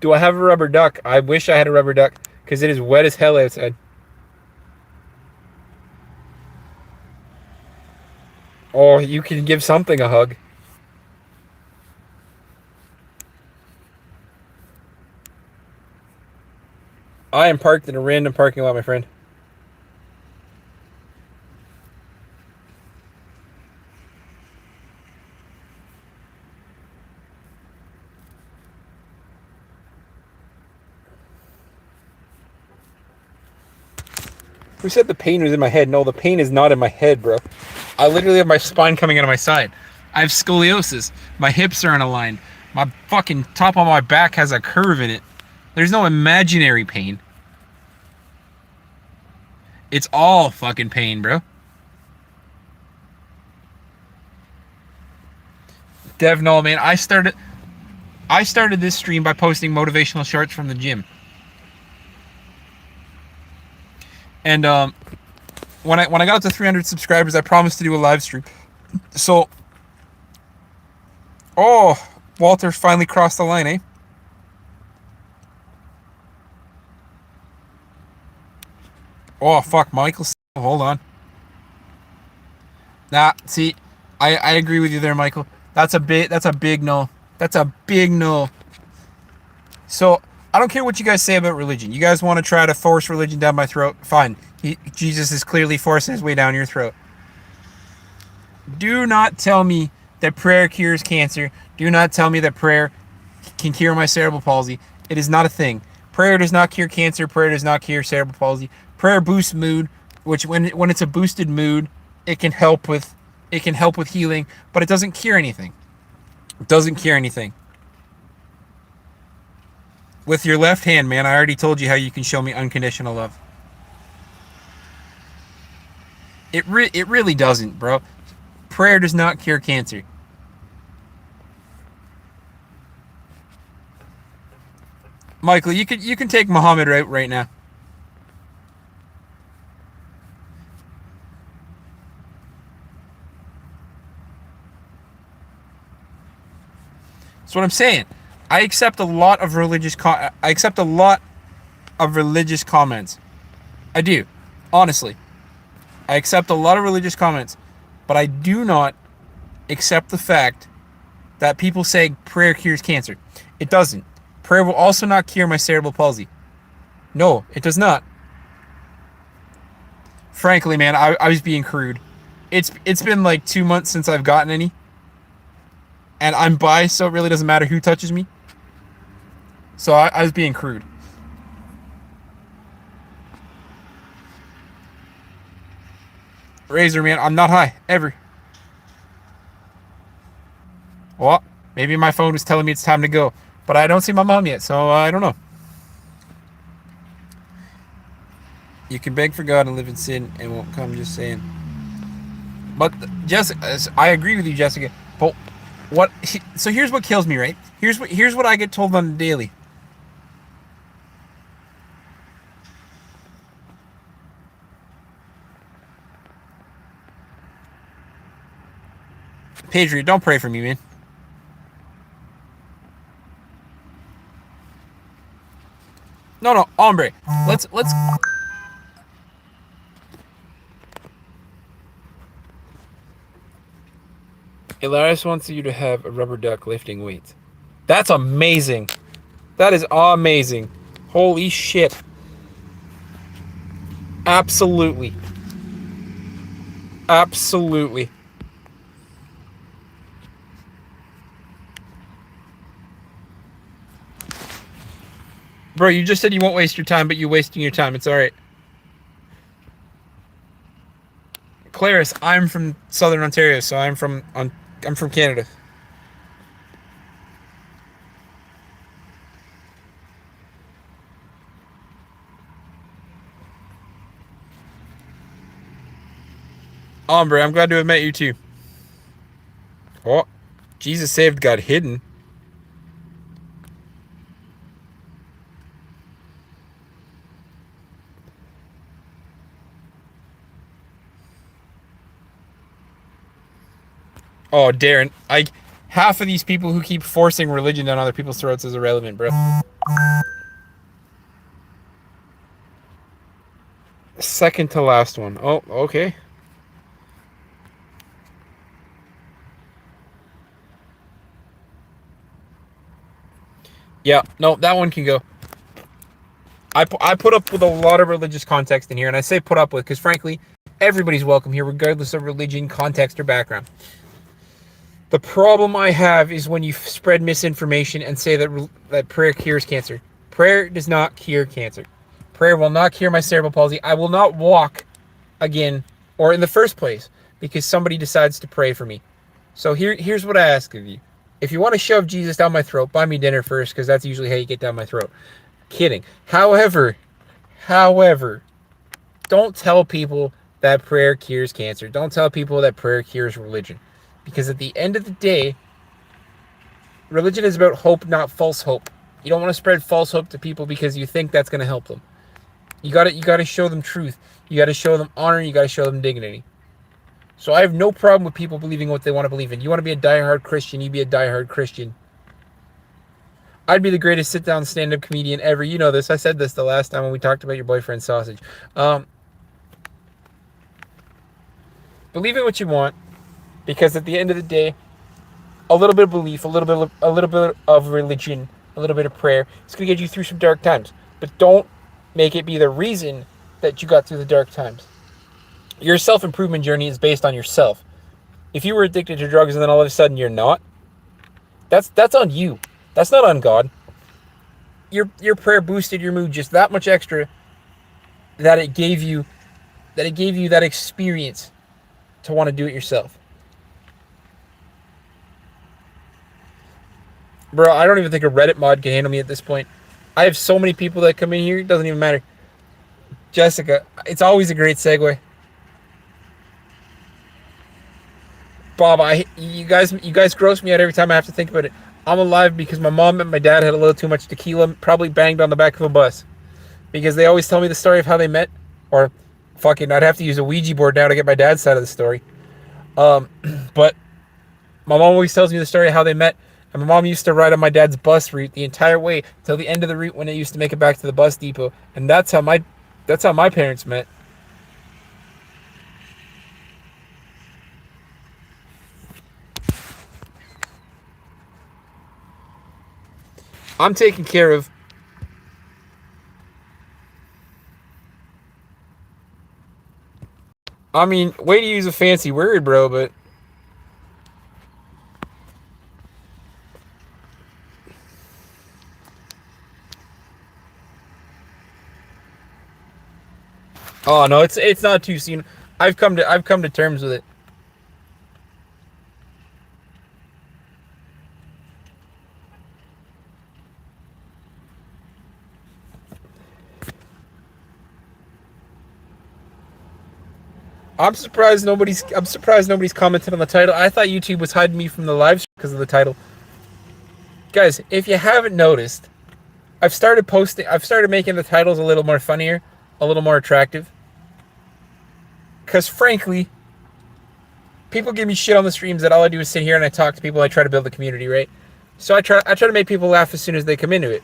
Do I have a rubber duck? I wish I had a rubber duck because it is wet as hell outside. Oh, you can give something a hug. I am parked in a random parking lot, my friend. Who said the pain was in my head? No, the pain is not in my head, bro. I literally have my spine coming out of my side. I have scoliosis. My hips are unaligned. My fucking top of my back has a curve in it. There's no imaginary pain. It's all fucking pain, bro. Dev, no, man. I started this stream by posting motivational shorts from the gym. And when I got up to 300 subscribers, I promised to do a live stream. So, oh, Walter finally crossed the line, eh? Oh, fuck, Michael. Hold on. Nah, see, I agree with you there, Michael. That's a big no. That's a big no. So I don't care what you guys say about religion. You guys want to try to force religion down my throat? Fine. Jesus is clearly forcing his way down your throat. Do not tell me that prayer cures cancer. Do not tell me that prayer can cure my cerebral palsy. It is not a thing. Prayer does not cure cancer. Prayer does not cure cerebral palsy. Prayer boosts mood, which when it's a boosted mood, it can help with healing, but it doesn't cure anything. It doesn't cure anything. With your left hand, man, I already told you how you can show me unconditional love. It really doesn't, bro. Prayer does not cure cancer. Michael, you can take Muhammad right now. That's what I'm saying. I accept a lot of religious comments. I do. Honestly. I accept a lot of religious comments, but I do not accept the fact that people say prayer cures cancer. It doesn't. Prayer will also not cure my cerebral palsy. No, it does not. Frankly, man, I was being crude. It's been like 2 months since I've gotten any, and I'm bi, so it really doesn't matter who touches me. So I was being crude. Razor, man, I'm not high ever. Well, maybe my phone was telling me it's time to go, but I don't see my mom yet, so I don't know. You can beg for God and live in sin and won't come, just saying. But Jessica, I agree with you, Jessica. But so here's what kills me, right? Here's what I get told on the daily. Patriot, don't pray for me, man. No, hombre. Let's. Elias wants you to have a rubber duck lifting weights. That's amazing. That is amazing. Holy shit. Absolutely. Absolutely. Bro, you just said you won't waste your time, but you're wasting your time. It's alright. Claris, I'm from Southern Ontario, so I'm from Canada. Ombre, I'm glad to have met you too. Oh, Jesus saved got hidden. Oh, Darren, half of these people who keep forcing religion down other people's throats is irrelevant, bro. Second to last one. Oh, okay. Yeah, no, that one can go. I put up with a lot of religious context in here, and I say put up with because, frankly, everybody's welcome here, regardless of religion, context, or background. The problem I have is when you spread misinformation and say that prayer cures cancer. Prayer does not cure cancer. Prayer will not cure my cerebral palsy. I will not walk again, or in the first place, because somebody decides to pray for me. So here's what I ask of you. If you want to shove Jesus down my throat, buy me dinner first, because that's usually how you get down my throat. Kidding. However, don't tell people that prayer cures cancer. Don't tell people that prayer cures religion. Because at the end of the day, religion is about hope, not false hope. You don't want to spread false hope to people because you think that's going to help them. You got to show them truth. You got to show them honor. You got to show them dignity. So I have no problem with people believing what they want to believe in. You want to be a diehard Christian, you be a diehard Christian. I'd be the greatest sit-down stand-up comedian ever. You know this. I said this the last time when we talked about your boyfriend's sausage. Believe in what you want, because at the end of the day, a little bit of belief, a little bit of religion, a little bit of prayer. It's gonna get you through some dark times, but don't make it be the reason that you got through the dark times. Your self-improvement journey is based on yourself. If you were addicted to drugs and then all of a sudden you're not, that's on you. That's not on God. Your prayer boosted your mood just that much extra that it gave you that experience to want to do it yourself. Bro, I don't even think a Reddit mod can handle me at this point. I have so many people that come in here, it doesn't even matter. Jessica, it's always a great segue. Bob, you guys gross me out every time I have to think about it. I'm alive because my mom and my dad had a little too much tequila, probably banged on the back of a bus. Because they always tell me the story of how they met, or fucking, I'd have to use a Ouija board now to get my dad's side of the story. But my mom always tells me the story of how they met, and my mom used to ride on my dad's bus route the entire way till the end of the route when it used to make it back to the bus depot, and that's how my parents met. I'm taken care of. I mean, way to use a fancy word, bro, but oh no, it's not too soon. I've come to terms with it. I'm surprised nobody's commented on the title. I thought YouTube was hiding me from the live stream because of the title. Guys, if you haven't noticed, I've started making the titles a little more funnier, a little more attractive. Cause frankly, people give me shit on the streams that all I do is sit here and I talk to people, I try to build a community, right? So I try to make people laugh as soon as they come into it.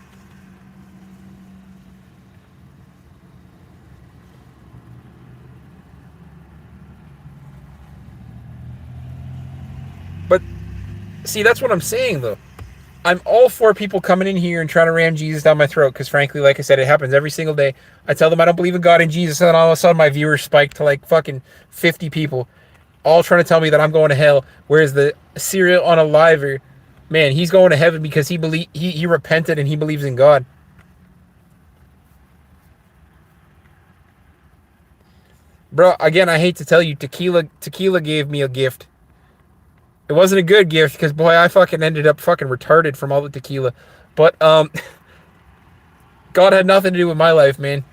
But see, that's what I'm saying though. I'm all for people coming in here and trying to ram Jesus down my throat because frankly, like I said, it happens every single day. I tell them I don't believe in God and Jesus, and then all of a sudden my viewers spike to like fucking 50 people, all trying to tell me that I'm going to hell, whereas the serial unaliver, man, he's going to heaven because he repented and he believes in God. Bro, again, I hate to tell you, tequila gave me a gift. It wasn't a good gift because boy, I fucking ended up fucking retarded from all the tequila. But God had nothing to do with my life, man.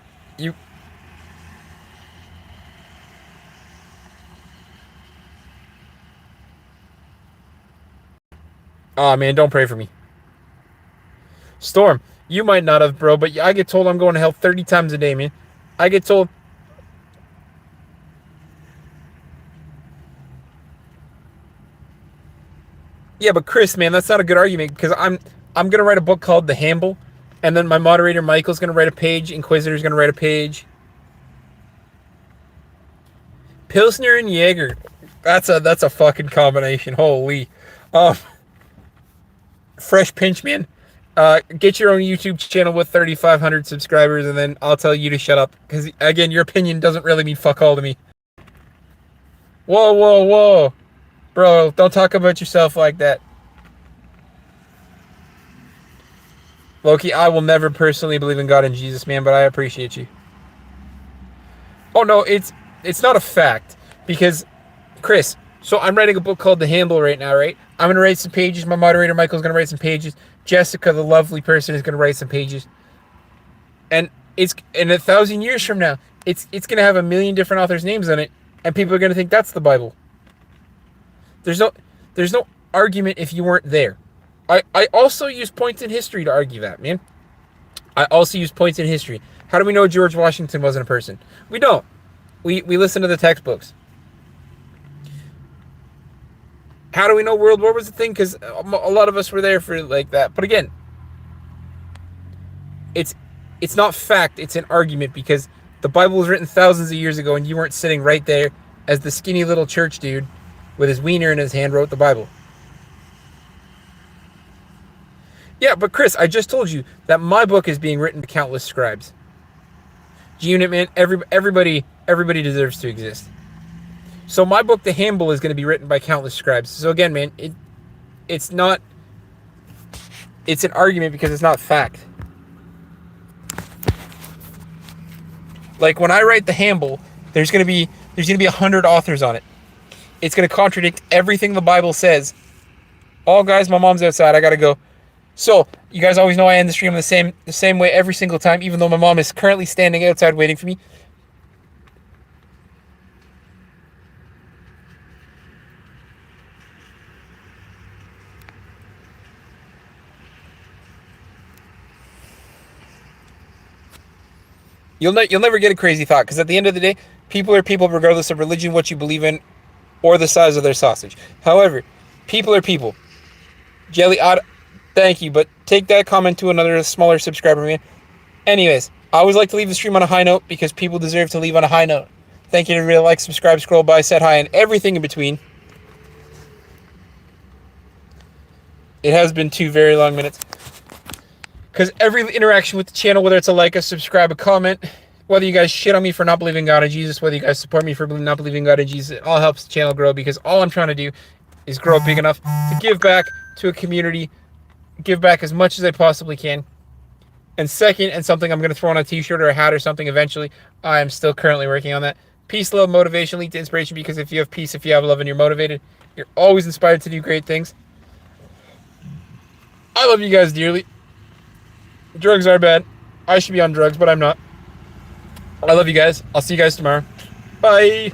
Oh man, don't pray for me. Storm, you might not have, bro, but I get told I'm going to hell 30 times a day, man. I get told. Yeah, but Chris, man, that's not a good argument because I'm gonna write a book called The Hamble, and then my moderator Michael's gonna write a page, Inquisitor's gonna write a page. Pilsner and Jaeger. That's a fucking combination. Holy. Fresh pinch, man. Get your own YouTube channel with 3,500 subscribers, and then I'll tell you to shut up. Because, again, your opinion doesn't really mean fuck all to me. Whoa, whoa, whoa. Bro, don't talk about yourself like that. Loki, I will never personally believe in God and Jesus, man, but I appreciate you. Oh, no, it's not a fact. Because, Chris, so I'm writing a book called The Hamble right now, right? I'm going to write some pages. My moderator, Michael's going to write some pages. Jessica, the lovely person, is going to write some pages. And it's in 1,000 years from now, it's going to have 1 million different authors' names on it, and people are going to think that's the Bible. There's no argument if you weren't there. I also use points in history to argue that, man. I also use points in history. How do we know George Washington wasn't a person? We don't. We listen to the textbooks. How do we know World War was a thing? Because a lot of us were there for like that. But again, it's not fact. It's an argument because the Bible was written thousands of years ago, and you weren't sitting right there as the skinny little church dude with his wiener in his hand wrote the Bible. Yeah, but Chris, I just told you that my book is being written to countless scribes. G-Unit, man, everybody deserves to exist. So my book, The Handle, is going to be written by countless scribes. So again, man, it's not, it's an argument because it's not fact. Like when I write The Handle, there's going to be 100 authors on it. It's going to contradict everything the Bible says. Oh, guys, my mom's outside. I got to go. So, you guys always know I end the stream the same way every single time, even though my mom is currently standing outside waiting for me. You'll never get a crazy thought, because at the end of the day, people are people regardless of religion, what you believe in, or the size of their sausage. However, people are people. Jelly, thank you, but take that comment to another smaller subscriber, man. Anyways, I always like to leave the stream on a high note because people deserve to leave on a high note. Thank you to everybody, like, subscribe, scroll by, set high, and everything in between. It has been 2 very long minutes. Because every interaction with the channel, whether it's a like, a subscribe, a comment, whether you guys shit on me for not believing God and Jesus, whether you guys support me for not believing God and Jesus, it all helps the channel grow, because all I'm trying to do is grow big enough to give back to a community, give back as much as I possibly can. And second, and something I'm going to throw on a t-shirt or a hat or something eventually, I am still currently working on that. Peace, love, motivation, lead to inspiration, because if you have peace, if you have love, and you're motivated, you're always inspired to do great things. I love you guys dearly. Drugs are bad. I should be on drugs, but I'm not. I love you guys. I'll see you guys tomorrow. Bye.